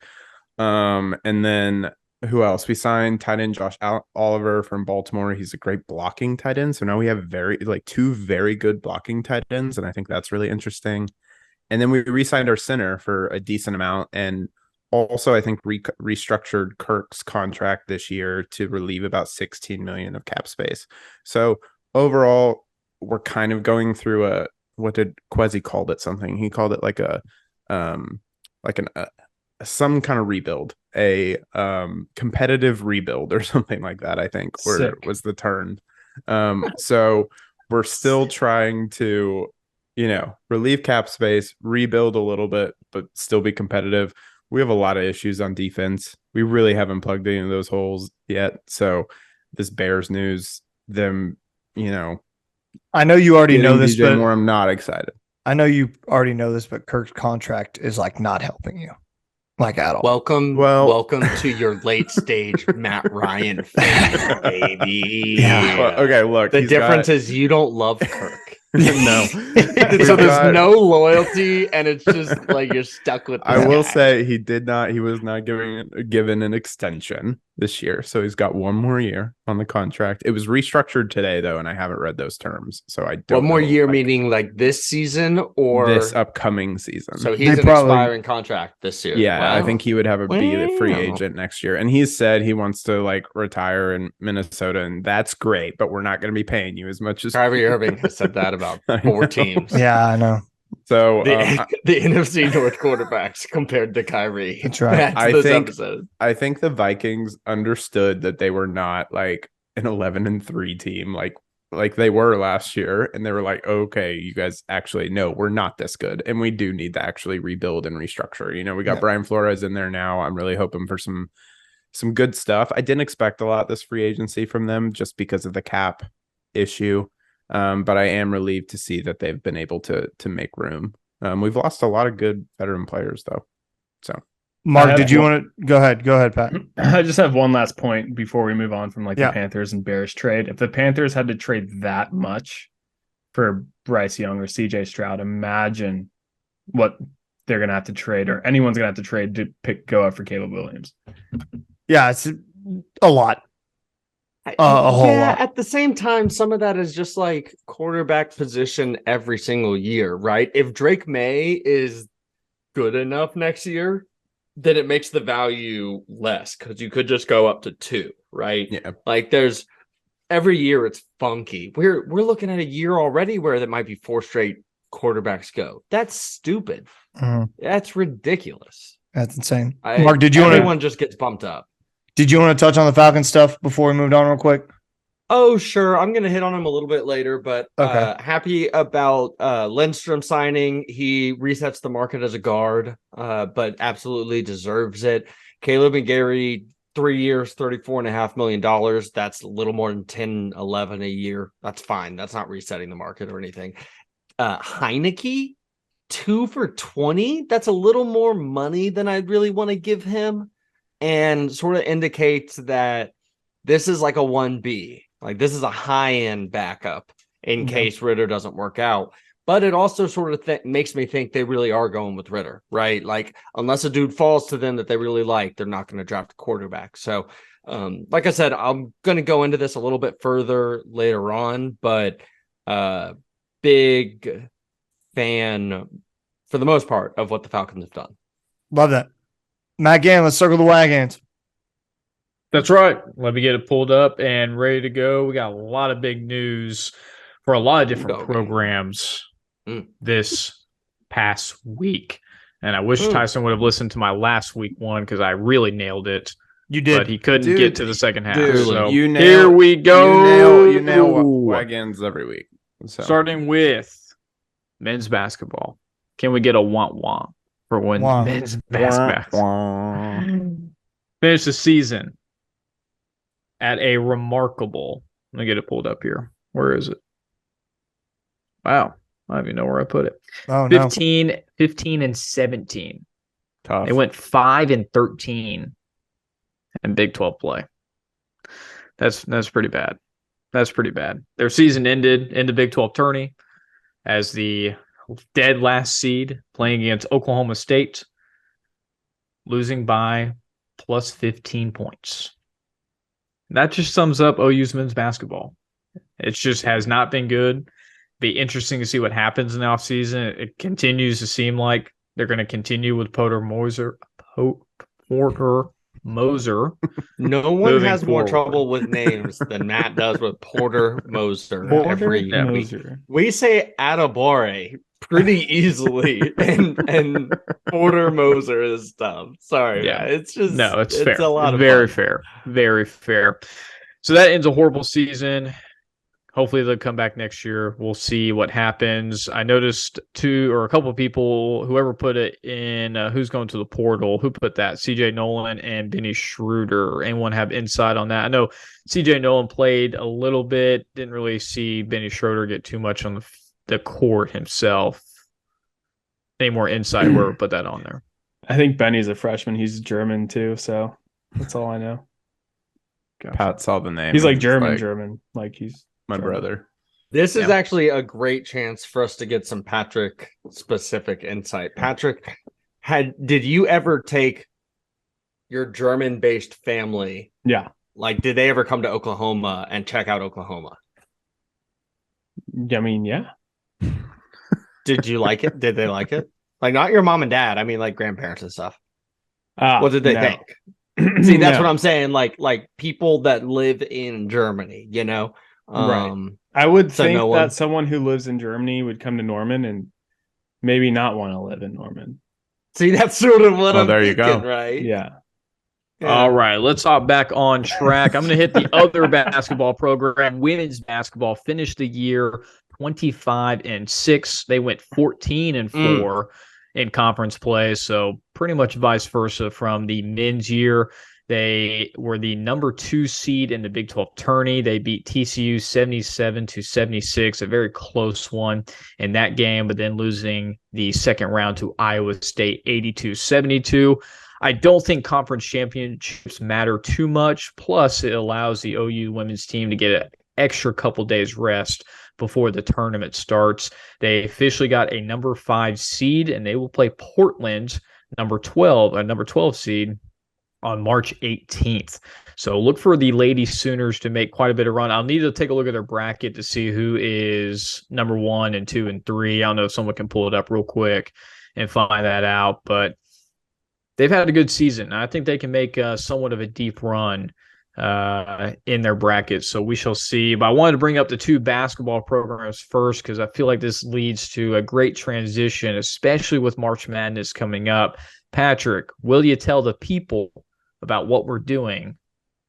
S7: And then who else? We signed tight end Josh Oliver from Baltimore. He's a great blocking tight end. So now we have two very good blocking tight ends, and I think that's really interesting. And then we re-signed our center for a decent amount, and also I think restructured Kirk's contract this year to relieve about $16 million of cap space. So overall, we're kind of going through what did Quezzy called it something? He called it like some kind of rebuild, a competitive rebuild or something like that, I think was the term. So we're still trying to, relieve cap space, rebuild a little bit, but still be competitive. We have a lot of issues on defense. We really haven't plugged any of those holes yet. So this Bears news,
S3: I know you already know this,
S7: DJ
S3: but
S7: Moore, I'm not excited.
S3: I know you already know this, but Kirk's contract is like not helping you, like at all.
S4: Welcome to your late stage Matt Ryan phase, baby.
S3: Yeah.
S7: Well, okay, look.
S4: The difference is you don't love Kirk.
S7: No.
S4: So there's no loyalty, and it's just like you're stuck with this
S7: I will
S4: guy.
S7: say he was not given an extension this year. So he's got 1 more year on the contract. It was restructured today though, and I haven't read those terms. So I don't
S4: One more
S7: know,
S4: year,
S7: like,
S4: meaning like this season or
S7: this upcoming season.
S4: So he's an expiring contract this year.
S7: Yeah, I
S4: Wow.
S7: think he would have be the free
S4: Wow.
S7: agent next year. And he's said he wants to retire in Minnesota, and that's great, but we're not going to be paying you as much as
S4: Kyrie Irving has said that about
S7: I
S4: 4
S7: know.
S4: teams.
S3: Yeah, I know.
S7: So
S4: The NFC North quarterbacks compared to Kyrie.
S3: That's right.
S7: I
S4: this
S7: think-
S4: episode.
S7: I think the Vikings understood that they were not like an 11-3 team like like they were last year, and they were like, okay, you guys actually no, we're not this good, and we do need to actually rebuild and restructure. We got Brian Flores in there now. I'm really hoping for some good stuff. I didn't expect a lot this free agency from them just because of the cap issue, but I am relieved to see that they've been able to make room. We've lost a lot of good veteran players though. So
S3: Mark, did you want to go ahead? Go ahead, Pat.
S5: I just have one last point before we move on from the
S3: Yeah.
S5: Panthers and Bears trade. If the Panthers had to trade that much for Bryce Young or CJ Stroud, imagine what they're going to have to trade, or anyone's going to have to trade to go up for Caleb Williams.
S3: Yeah, it's a lot. A whole lot.
S4: At the same time, some of that is just like quarterback position every single year, right? If Drake May is good enough next year, then it makes the value less because you could just go up to 2, right?
S7: Yeah.
S4: Like there's every year it's funky. We're looking at a year already where there might be 4 straight quarterbacks go. That's stupid. That's ridiculous.
S3: That's insane. Mark, did you want
S4: everyone just gets bumped up?
S3: Did you want to touch on the Falcons stuff before we moved on real quick?
S4: Oh, sure. I'm going to hit on him a little bit later, but happy about Lindstrom signing. He resets the market as a guard, but absolutely deserves it. Caleb and Gary, 3 years, $34.5 million. That's a little more than 10, 11 a year. That's fine. That's not resetting the market or anything. Heineke, 2 for $20. That's a little more money than I'd really want to give him, and sort of indicates that this is like a 1B. Like this is a high-end backup in case Ritter doesn't work out. But it also sort of makes me think they really are going with Ritter, right? Like unless a dude falls to them that they really like, they're not going to draft a quarterback. So like I said, I'm going to go into this a little bit further later on, but big fan for the most part of what the Falcons have done.
S3: Love that. Matt Gann, let's circle the wagons.
S6: That's right. Let me get it pulled up and ready to go. We got a lot of big news for a lot of different programs this past week. And I wish Tyson would have listened to my last week one because I really nailed it.
S3: You did.
S6: But he couldn't get to the second half. So
S7: here
S6: we go.
S7: You nail wagons every week. So.
S6: Starting with men's basketball. Can we get a want for when men's basketball? Finish the season at a remarkable, let me get it pulled up here. Where is it? Wow. I don't even know where I put it. 15 and 17.
S7: Tough.
S6: They went 5-13 in Big 12 play. That's pretty bad. That's pretty bad. Their season ended in the Big 12 tourney as the dead last seed playing against Oklahoma State, losing by plus 15 points. That just sums up OU's men's basketball. It just has not been good. Be interesting to see what happens in the offseason. It continues to seem like they're going to continue with Porter Moser.
S4: No one has more trouble with names than Matt does with Porter Moser every week. We say Atabore pretty easily, and Porter Moser is dumb. Sorry,
S6: yeah.
S4: Man. It's just
S6: it's fair.
S4: A lot of
S6: very
S4: fun.
S6: fair, very fair. So that ends a horrible season. Hopefully they'll come back next year. We'll see what happens. I noticed a couple of people, whoever put it in, who's going to the portal, who put that? CJ Nolan and Benny Schroeder. Anyone have insight on that? I know CJ Nolan played a little bit. Didn't really see Benny Schroeder get too much on the court himself. Any more insight? Whoever put that on there.
S5: I think Benny's a freshman. He's German too, so that's all I know.
S7: Gotcha. Pat saw the name.
S5: He's like German. Like he's
S7: my brother.
S4: This is actually a great chance for us to get some Patrick specific insight. Patrick, did you ever take your German based family?
S5: Yeah.
S4: Like, did they ever come to Oklahoma and check out Oklahoma?
S5: I mean, yeah.
S4: Did you like it? Did they like it? Like, not your mom and dad. I mean, like grandparents and stuff. What did they think? See, that's what I'm saying. Like people that live in Germany, you know?
S5: Right. I would think that someone who lives in Germany would come to Norman and maybe not want to live in Norman.
S4: See, that's sort of what I'm
S7: there you
S4: thinking,
S7: go.
S4: Right?
S5: Yeah.
S6: All right, let's hop back on track. I'm going to hit the other basketball program. Women's basketball finished the year 25-6. They went 14-4 in conference play, so pretty much vice versa from the men's year. They were the number 2 seed in the Big 12 tourney. They beat TCU 77-76, a very close one in that game, but then losing the second round to Iowa State 82-72. I don't think conference championships matter too much. Plus, it allows the OU women's team to get an extra couple days rest before the tournament starts. They officially got a number 5 seed, and they will play Portland, number 12 seed, on March 18th. So look for the Lady Sooners to make quite a bit of run. I'll need to take a look at their bracket to see who is number 1 and 2 and 3. I don't know if someone can pull it up real quick and find that out, but they've had a good season. I think they can make somewhat of a deep run in their bracket, so we shall see. But I wanted to bring up the 2 basketball programs first because I feel like this leads to a great transition, especially with March Madness coming up. Patrick, will you tell the people about what we're doing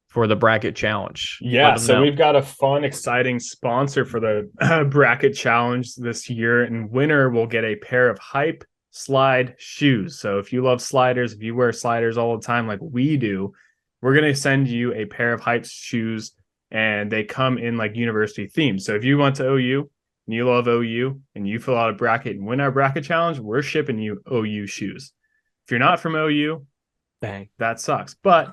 S6: for the bracket challenge?
S5: Yeah, so we've got a fun, exciting sponsor for the bracket challenge this year, and winner will get a pair of Hype slide shoes. So if you love sliders, if you wear sliders all the time like we do, we're going to send you a pair of Hype shoes, and they come in like university themes. So if you went to OU and you love OU and you fill out a bracket and win our bracket challenge, we're shipping you OU shoes. If you're not from OU,
S4: Bang.
S5: that sucks. But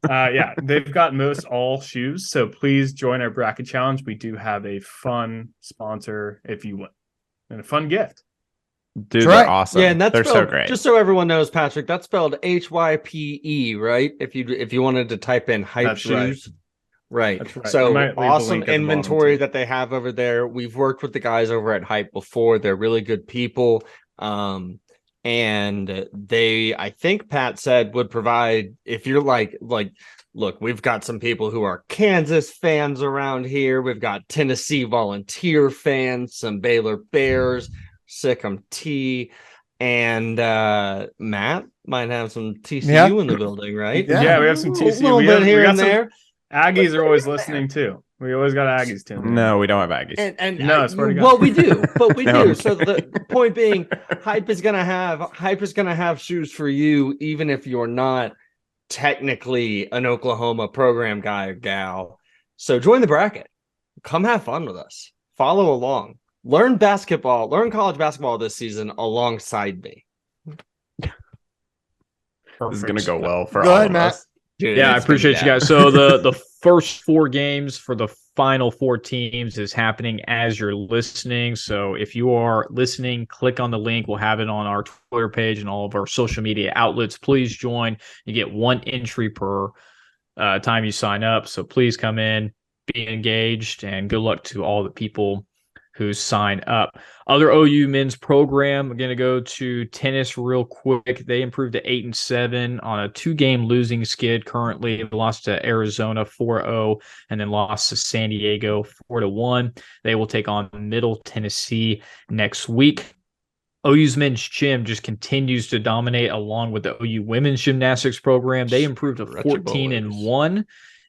S5: yeah, they've got most all shoes. So please join our bracket challenge. We do have a fun sponsor if you win, and a fun gift.
S7: Dude,
S3: Right.
S7: they're awesome.
S4: Yeah, and that's
S7: they're
S4: spelled,
S7: so great.
S4: just so everyone knows, Patrick, that's spelled HYPE, right? If you wanted to type in hype
S5: That's
S4: shoes. Right.
S5: That's right.
S4: So
S5: We might leave the
S4: awesome
S5: link at the bottom,
S4: inventory
S5: too.
S4: that they have over there. We've worked with the guys over at Hype before. They're really good people. And they, I think Pat said, would provide, if you're like, look, we've got some people who are Kansas fans around here. We've got Tennessee Volunteer fans, some Baylor Bears, Sikkim T, and Matt might have some TCU in the building, right?
S5: Yeah, we have some TCU.
S4: A little
S5: we
S4: bit
S5: have,
S4: here
S5: we got
S4: and
S5: some
S4: there.
S5: Aggies are always listening too. We always got Aggies too.
S7: No, we don't have Aggies.
S4: And
S5: No, I swear to God.
S4: well, we do, but we
S7: No,
S4: do.
S7: I'm
S4: So the point being, Hype is gonna have shoes for you, even if you're not technically an Oklahoma program guy or gal. So join the bracket. Come have fun with us. Follow along. Learn college basketball this season alongside me.
S7: This is going to go well for
S3: Go
S7: all
S3: ahead,
S7: of
S3: Matt.
S7: us.
S4: Dude,
S6: Yeah, I
S4: it's gonna be
S6: appreciate you
S4: bad.
S6: guys. So the first 4 games for the final 4 teams is happening as you're listening. So if you are listening, click on the link. We'll have it on our Twitter page and all of our social media outlets. Please join. You get 1 entry per time you sign up. So please come in, be engaged, and good luck to all the people who sign up. Other OU men's program, we're going to go to tennis real quick. They improved to 8-7 on a 2-game losing skid currently. They lost to Arizona 4-0 and then lost to San Diego 4-1. They will take on Middle Tennessee next week. OU's men's gym just continues to dominate along with the OU women's gymnastics program. They improved to 14-1.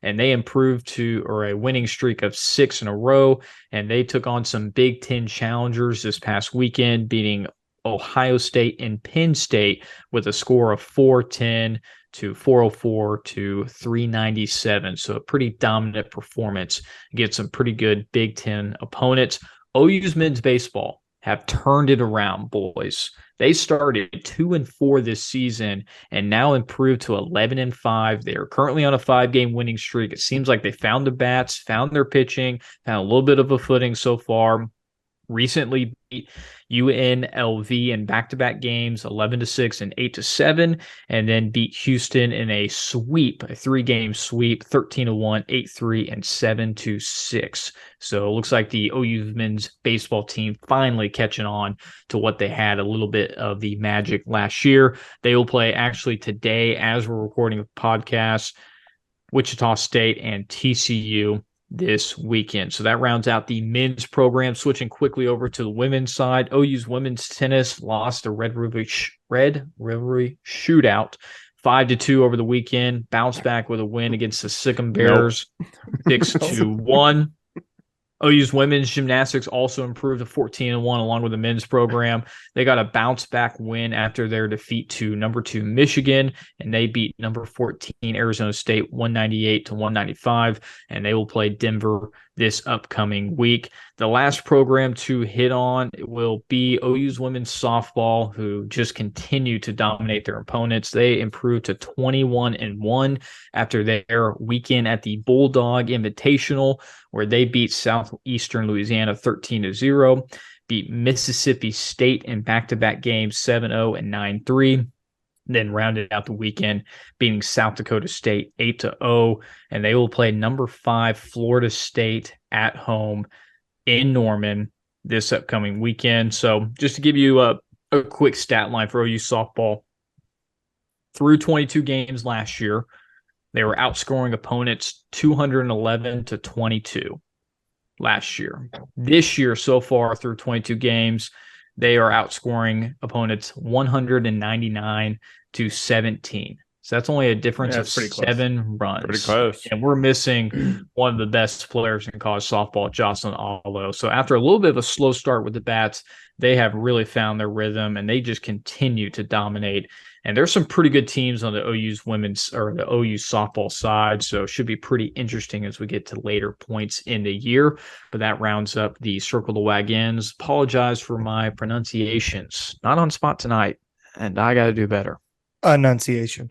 S6: And they improved to a winning streak of 6 in a row. And they took on some Big Ten challengers this past weekend, beating Ohio State and Penn State with a score of 410 to 404 to 397. So a pretty dominant performance against some pretty good Big Ten opponents. OU's men's baseball have turned it around, boys. They started 2-4 this season and now improved to 11-5. They are currently on a 5-game winning streak. It seems like they found the bats, found their pitching, found a little bit of a footing so far. Recently beat UNLV in back-to-back games, 11-6 and 8-7, and then beat Houston in a sweep, a 3-game sweep, 13-1, 8-3, and 7-6. So it looks like the OU men's baseball team finally catching on to what they had a little bit of the magic last year. They will play actually today as we're recording the podcast, Wichita State and TCU this weekend. So that rounds out the men's program. Switching quickly over to the women's side, OU's women's tennis lost a Red River Shootout 5-2 over the weekend. Bounce back with a win against the Sikkim Bears, 6-1. OU's women's gymnastics also improved to 14-1 along with the men's program. They got a bounce back win after their defeat to number 2 Michigan, and they beat number 14 Arizona State 198-195, and they will play Denver this upcoming week. The last program to hit on will be OU's women's softball, who just continue to dominate their opponents. They improved to 21-1 after their weekend at the Bulldog Invitational, where they beat Southeastern Louisiana 13-0, beat Mississippi State in back-to-back games 7-0 and 9-3. Then rounded out the weekend, beating South Dakota State 8-0, and they will play number 5 Florida State at home in Norman this upcoming weekend. So just to give you a quick stat line for OU softball, through 22 games last year, they were outscoring opponents 211-22 last year. This year, so far through 22 games, they are outscoring opponents 199-17. So that's only a difference of 7 runs.
S7: Pretty close.
S6: And we're missing one of the best players in college softball, Jocelyn Allo. So after a little bit of a slow start with the bats, they have really found their rhythm, and they just continue to dominate. And there's some pretty good teams on the OU's women's or the OU softball side, so it should be pretty interesting as we get to later points in the year. But that rounds up the Circle the Wagons. Apologize for my pronunciations. Not on spot tonight, and I got to do better.
S3: Enunciation.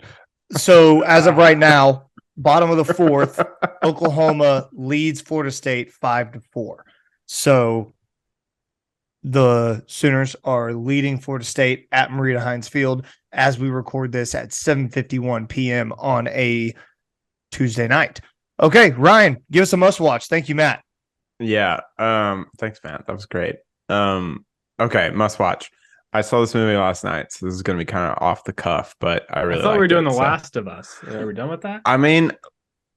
S3: So as of right now, bottom of the 4th, Oklahoma leads Florida State 5-4. So the Sooners are leading Florida State at Marita Hines Field as we record this at 7:51 p.m. on a Tuesday night. Okay, Ryan, give us a must watch. Thank you, Matt.
S7: Yeah. Thanks, Matt. That was great. Okay, must watch. I saw this movie last night, so this is going to be kind of off the cuff, but I really
S5: I thought we were doing The
S7: so.
S5: Last of Us. Are we done with that?
S7: I mean,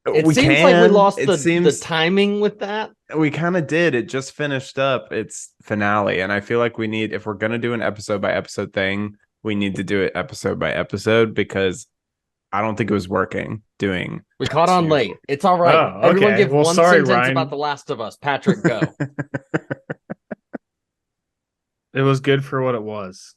S4: It
S7: we
S4: seems
S7: can.
S4: like we lost
S7: It
S4: the
S7: seems
S4: timing with that.
S7: we kind of did. It just finished up its finale, and I feel like we need, if we're going to do an episode by episode thing, we need to do it episode by episode because I don't think it was working doing.
S4: We caught on late. It's all right.
S5: Oh,
S4: Everyone
S5: okay.
S4: give
S5: Well,
S4: one
S5: sorry,
S4: sentence
S5: Ryan.
S4: about The Last of Us. Patrick, go.
S5: It was good for what it was.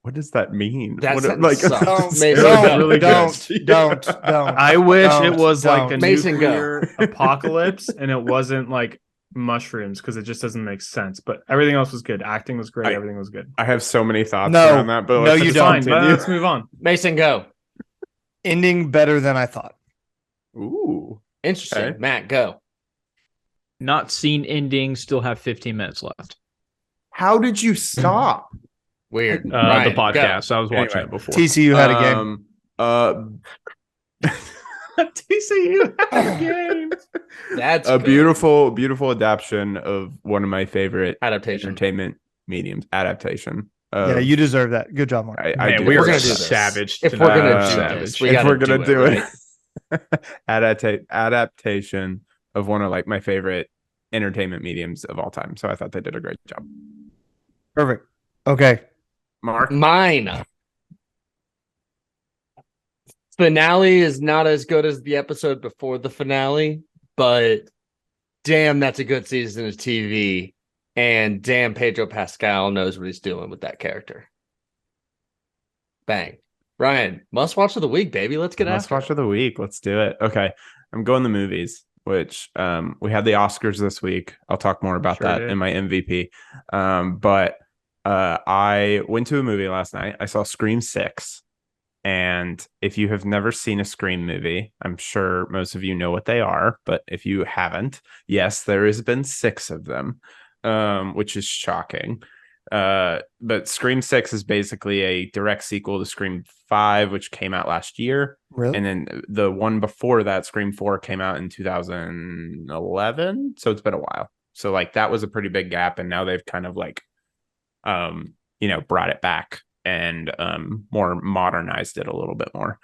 S7: What does that mean?
S4: That
S7: What,
S4: sentence sucks.
S3: Don't,
S4: Mason,
S3: don't,
S4: go.
S5: really
S3: don't,
S5: good.
S3: don't.
S5: I wish
S3: Don't,
S5: it was like a
S3: don't.
S4: Mason, go.
S5: nuclear apocalypse and it wasn't like mushrooms because it just doesn't make sense. But everything else was good. Acting was great. Everything was good.
S7: I have so many thoughts
S3: No.
S7: around that, but
S3: No,
S7: let's
S3: you
S7: just
S3: don't.
S5: Fine, but
S7: continue.
S5: let's move on.
S4: Mason, go.
S3: Ending better than I thought.
S7: Ooh.
S4: Interesting.
S7: Okay.
S4: Matt, go.
S6: Not seen ending, still have 15 minutes left.
S7: How did you stop?
S4: Weird.
S6: The
S4: Ryan,
S6: podcast. I was watching
S7: Anyway.
S6: it before.
S3: TCU had a game.
S5: TCU had a game.
S4: Go. That's
S7: A
S4: good.
S7: beautiful adaptation of one of my favorite
S4: adaptation.
S7: entertainment mediums. Adaptation.
S3: Yeah, you deserve that. Good job, Mark.
S7: I
S6: Man,
S7: do.
S6: we
S4: We're
S6: are
S4: gonna do this.
S6: savage.
S4: If we're
S6: tonight.
S4: gonna do
S6: Savage.
S4: this, we
S7: if
S4: gotta
S7: we're gonna do
S4: right.
S7: it, adaptation of one of like my favorite entertainment mediums of all time. So I thought they did a great job.
S3: Perfect. Okay.
S7: Mark,
S4: Mine. Finale is not as good as the episode before the finale, but damn, that's a good season of TV. And damn, Pedro Pascal knows what he's doing with that character. Bang. Ryan, must watch of the week, baby. Let's get
S7: must
S4: after
S7: watch of the week. Let's do it. Okay, I'm going to movies, which we had the Oscars this week. I'll talk more about
S5: Sure
S7: that
S5: did.
S7: in my MVP. But I went to a movie last night. I saw Scream 6. And if you have never seen a Scream movie, I'm sure most of you know what they are. But if you haven't, yes, there has been 6 of them, which is shocking. But Scream 6 is basically a direct sequel to Scream 5, which came out last year.
S3: Really?
S7: And then the one before that, Scream 4, came out in 2011. So it's been a while. So like that was a pretty big gap. And now they've kind of like, brought it back and more modernized it a little bit more.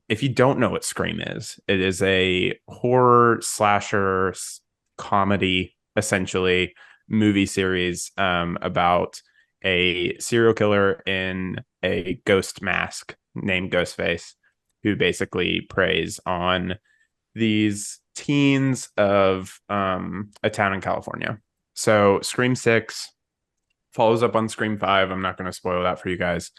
S7: If you don't know what Scream is, it is a horror slasher comedy, essentially, movie series about a serial killer in a ghost mask named Ghostface, who basically preys on these teens of a town in California. So Scream 6 follows up on Scream 5. I'm not going to spoil that for you guys.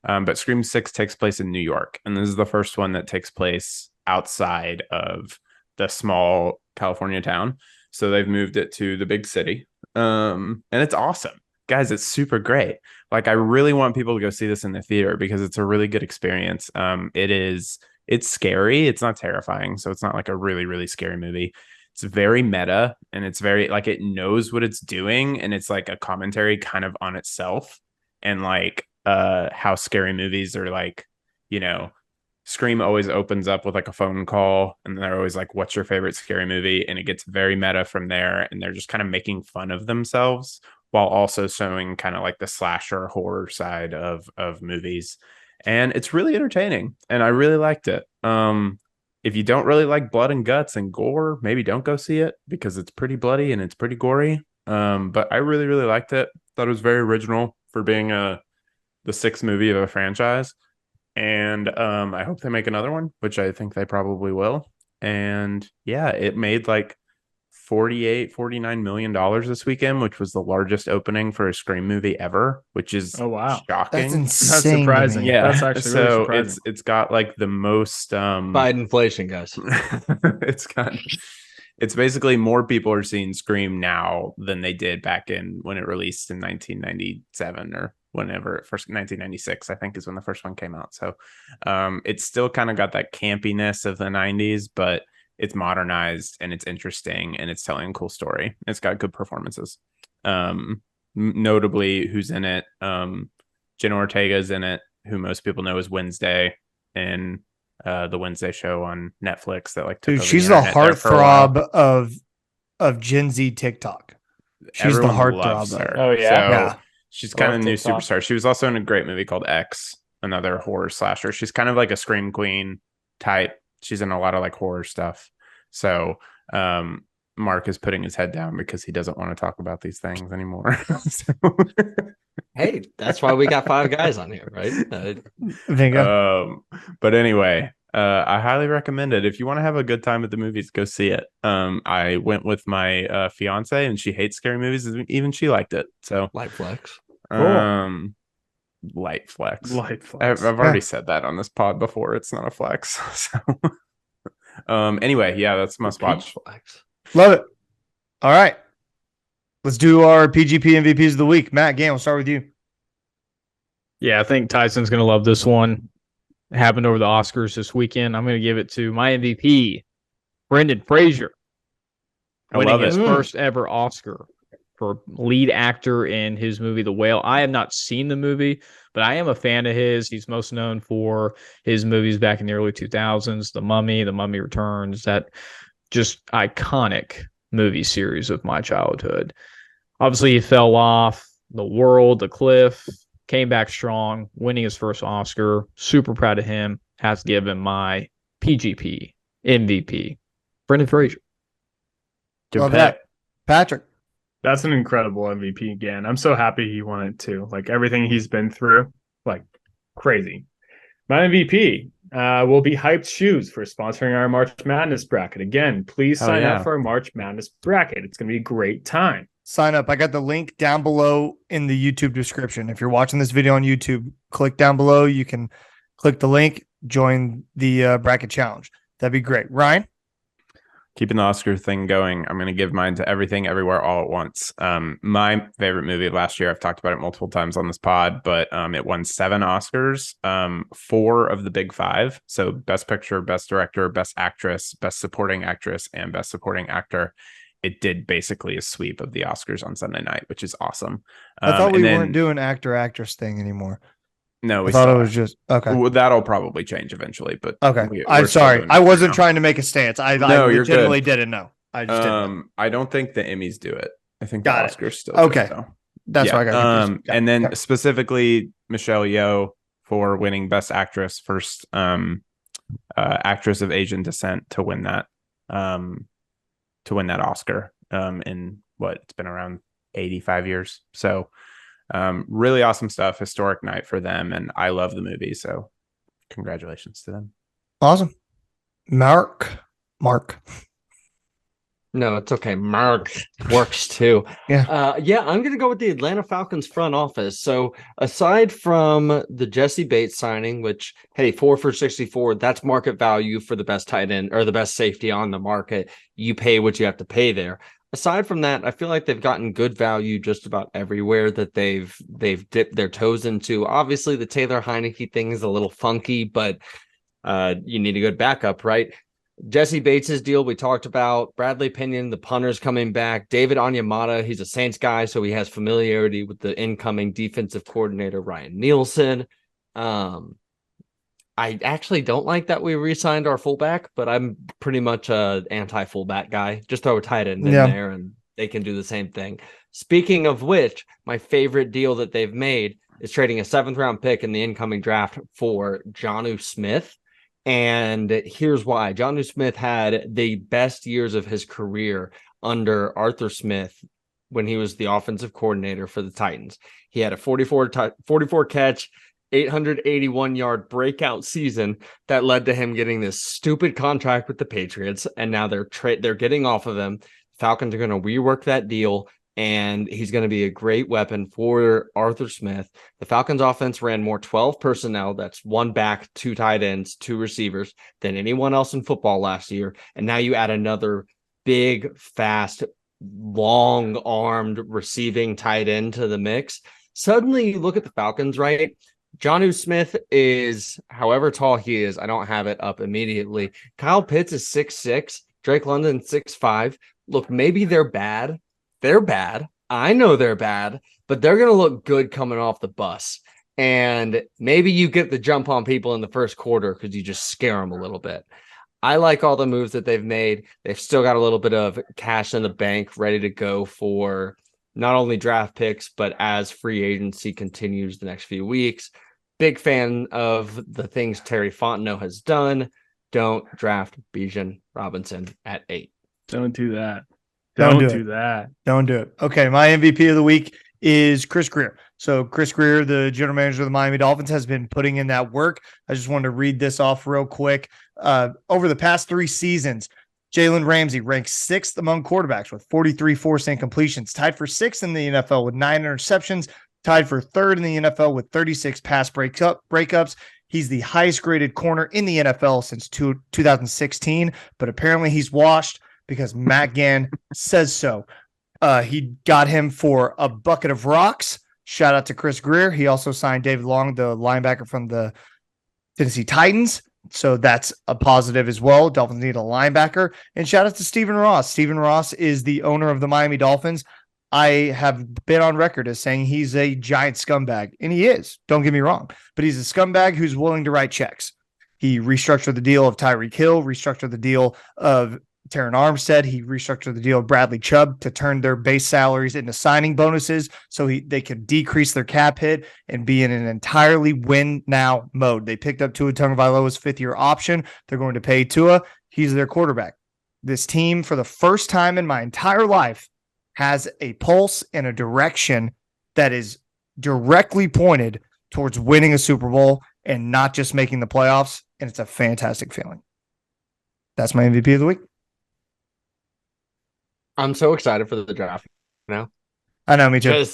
S7: But Scream 6 takes place in New York. And this is the first one that takes place outside of the small California town. So they've moved it to the big city. And it's awesome. Guys, it's super great. Like, I really want people to go see this in the theater because it's a really good experience. It's scary. It's not terrifying. So it's not like a really, really scary movie. It's very meta, and it's very like, it knows what it's doing, and it's like a commentary kind of on itself, and like how scary movies are, like, you know, Scream always opens up with like a phone call, and they're always like, what's your favorite scary movie? And it gets very meta from there, and they're just kind of making fun of themselves while also showing kind of like the slasher horror side of movies. And it's really entertaining, and I really liked it. If you don't really like blood and guts and gore, maybe don't go see it because it's pretty bloody and it's pretty gory. But I really, really liked it. Thought it was very original for being the sixth movie of a franchise. And I hope they make another one, which I think they probably will. And yeah, it made like $49 million this weekend, which was the largest opening for a Scream movie ever, which is
S5: wow,
S7: shocking.
S6: That's insane.
S5: That's surprising.
S7: Yeah,
S5: That's actually really
S7: so
S5: surprising.
S7: it's got like the most
S4: By inflation, guys.
S7: it's basically more people are seeing Scream now than they did back in when it released in 1997 or whenever it first 1996, I think, is when the first one came out. So it's still kind of got that campiness of the 90s, but it's modernized and it's interesting and it's telling a cool story. It's got good performances. Notably, who's in it? Jenna Ortega's in it, who most people know as Wednesday in the Wednesday show on Netflix. That like,
S3: Dude, she's the heartthrob of Gen Z TikTok. She's
S7: Everyone
S3: the
S7: loves
S3: heartthrob.
S7: her.
S5: Oh, yeah?
S7: So
S3: Yeah.
S7: she's kind of a new
S5: TikTok.
S7: superstar. She was also in a great movie called X, another horror slasher. She's kind of like a Scream Queen type. She's in a lot of like horror stuff. So Mark is putting his head down because he doesn't want to talk about these things anymore.
S4: Hey, that's why we got 5 guys on here, right?
S3: There you go.
S7: But anyway, I highly recommend it. If you want to have a good time at the movies, go see it. I went with my fiance, and she hates scary movies. Even she liked it. So
S4: Light flex.
S7: Light flex.
S5: Light flex.
S7: I've already said that on this pod before. It's not a flex. So anyway, yeah, that's must watch.
S4: Flex.
S3: Love it. All right. Let's do our PGP MVPs of the week. Matt, Gann, we'll start with you.
S6: Yeah, I think Tyson's going to love this one. It happened over the Oscars this weekend. I'm going to give it to my MVP, Brendan Fraser,
S7: I
S6: winning
S7: love
S6: his
S7: it.
S6: first ever Oscar for lead actor in his movie The Whale. I have not seen the movie, but I am a fan of his. He's most known for his movies back in the early 2000s, The Mummy Returns, that just iconic movie series of my childhood. Obviously, he fell off the world, the cliff, came back strong, winning his first Oscar. Super proud of him. Has to give him my PGP MVP, Brendan Fraser.
S7: Good
S3: Love
S7: pick.
S3: that. Patrick.
S5: That's an incredible MVP again. I'm so happy he won it too. Like, everything he's been through, like, crazy. My MVP will be Hyped Shoes for sponsoring our March Madness bracket. Again, please
S7: Hell
S5: sign
S7: yeah.
S5: up for our March Madness bracket. It's going to be a great time.
S3: Sign up. I got the link down below in the YouTube description. If you're watching this video on YouTube, click down below. You can click the link, join the bracket challenge. That'd be great. Ryan?
S7: Keeping the Oscar thing going, I'm going to give mine to Everything Everywhere All at Once. My favorite movie of last year, I've talked about it multiple times on this pod, but it won 7 Oscars, 4 of the big 5. So Best Picture, Best Director, Best Actress, Best Supporting Actress, and Best Supporting Actor. It did basically a sweep of the Oscars on Sunday night, which is awesome.
S3: I thought we
S7: and then-
S3: weren't doing actor-actress thing anymore.
S7: No, we
S3: I thought
S7: still
S3: it was
S7: are.
S3: just okay.
S7: Well, that'll probably change eventually, but
S3: Okay.
S7: we're
S3: I'm
S7: still
S3: sorry.
S7: doing
S3: I
S7: it for
S3: wasn't
S7: now.
S3: trying to make a stance. I
S7: No, you're
S3: legitimately
S7: good.
S3: didn't know. I just didn't know.
S7: I don't think the Emmys do it. I think
S3: Got
S7: the
S3: it.
S7: Oscars still do
S3: Okay.
S7: it, though.
S3: That's why I got confused.
S7: And then
S3: Okay.
S7: specifically Michelle Yeoh for winning Best Actress, first actress of Asian descent to win that Oscar in what, it's been around 85 years. So Really awesome stuff. Historic night for them. And I love the movie. So congratulations to them.
S3: Awesome. Mark.
S4: No, it's okay. Mark works too.
S3: Yeah.
S4: I'm going to go with the Atlanta Falcons front office. So aside from the Jesse Bates signing, which, hey, 4 for 64, that's market value for the best tight end or the best safety on the market. You pay what you have to pay there. Aside from that, I feel like they've gotten good value just about everywhere that they've dipped their toes into. Obviously, the Taylor Heineke thing is a little funky, but you need a good backup, right? Jesse Bates' deal we talked about. Bradley Pinion, the punter's coming back. David Onyemata, he's a Saints guy, so he has familiarity with the incoming defensive coordinator, Ryan Nielsen. I actually don't like that we re-signed our fullback, but I'm pretty much a anti-fullback guy. Just throw a tight end in there and they can do the same thing. Speaking of which, my favorite deal that they've made is trading a 7th-round pick in the incoming draft for Jonnu Smith. And here's why. Jonnu Smith had the best years of his career under Arthur Smith when he was the offensive coordinator for the Titans. He had a 44 catch, 881-yard breakout season that led to him getting this stupid contract with the Patriots. And now they're getting off of him. Falcons are going to rework that deal, and he's going to be a great weapon for Arthur Smith. The Falcons offense ran more 12 personnel. That's 1 back, 2 tight ends, 2 receivers than anyone else in football last year. And now you add another big, fast, long-armed receiving tight end to the mix. Suddenly you look at the Falcons, right? Jonnu Smith is, however tall he is, I don't have it up immediately. Kyle Pitts is 6'6", Drake London 6'5". Look, maybe they're bad. They're bad. I know they're bad, but they're going to look good coming off the bus. And maybe you get the jump on people in the first quarter because you just scare them a little bit. I like all the moves that they've made. They've still got a little bit of cash in the bank ready to go for not only draft picks, but as free agency continues the next few weeks. Big fan of the things Terry Fontenot has done. Don't draft Bijan Robinson at 8.
S5: Don't do that.
S3: Don't
S5: Don't
S3: do
S5: do that.
S3: Don't do it. Okay, my MVP of the week is Chris Grier. So Chris Grier, the general manager of the Miami Dolphins, has been putting in that work. I just wanted to read this off real quick. Over the past 3 seasons, Jalen Ramsey ranks 6th among quarterbacks with 43 forced incompletions, tied for 6th in the NFL with 9 interceptions, tied for 3rd in the NFL with 36 pass breakups. He's the highest graded corner in the NFL since 2016, but apparently he's washed because Matt Gann says so. He got him for a bucket of rocks. Shout out to Chris Grier. He also signed David Long, the linebacker from the Tennessee Titans. So that's a positive as well. Dolphins need a linebacker. And shout out to Stephen Ross. Stephen Ross is the owner of the Miami Dolphins. I have been on record as saying he's a giant scumbag, and he is. Don't get me wrong. But he's a scumbag who's willing to write checks. He restructured the deal of Tyreek Hill, restructured the deal of Terran Armstead. He restructured the deal of Bradley Chubb to turn their base salaries into signing bonuses so they could decrease their cap hit and be in an entirely win now mode. They picked up Tua Tagovailoa's 5th-year option. They're going to pay Tua. He's their quarterback. This team, for the first time in my entire life, has a pulse and a direction that is directly pointed towards winning a Super Bowl and not just making the playoffs. And it's a fantastic feeling. That's my MVP of the week.
S4: I'm so excited for the draft now.
S3: I know, me too.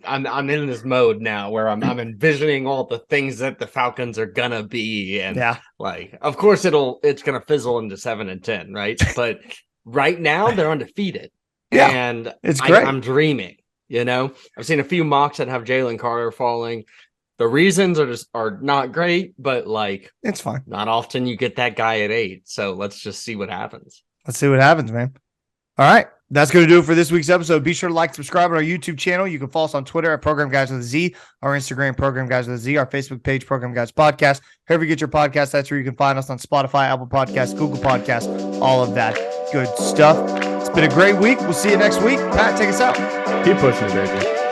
S4: I'm in this mode now where I'm envisioning all the things that the Falcons are gonna be, and like, of course it's gonna fizzle into 7-10, right? But right now they're undefeated, and
S3: it's great.
S4: I'm dreaming. You know, I've seen a few mocks that have Jalen Carter falling. The reasons are not great, but like,
S3: it's fine.
S4: Not often you get that guy at 8, so let's just see what happens.
S3: Let's see what happens, man. All right. That's going to do it for this week's episode. Be sure to like, subscribe on our YouTube channel. You can follow us on Twitter at Program Guys with a Z, our Instagram, Program Guys with a Z, our Facebook page, Program Guys Podcast. Wherever you get your podcast, that's where you can find us on Spotify, Apple Podcasts, Google Podcasts, all of that good stuff. It's been a great week. We'll see you next week. Pat, take us out.
S5: Keep pushing it, baby.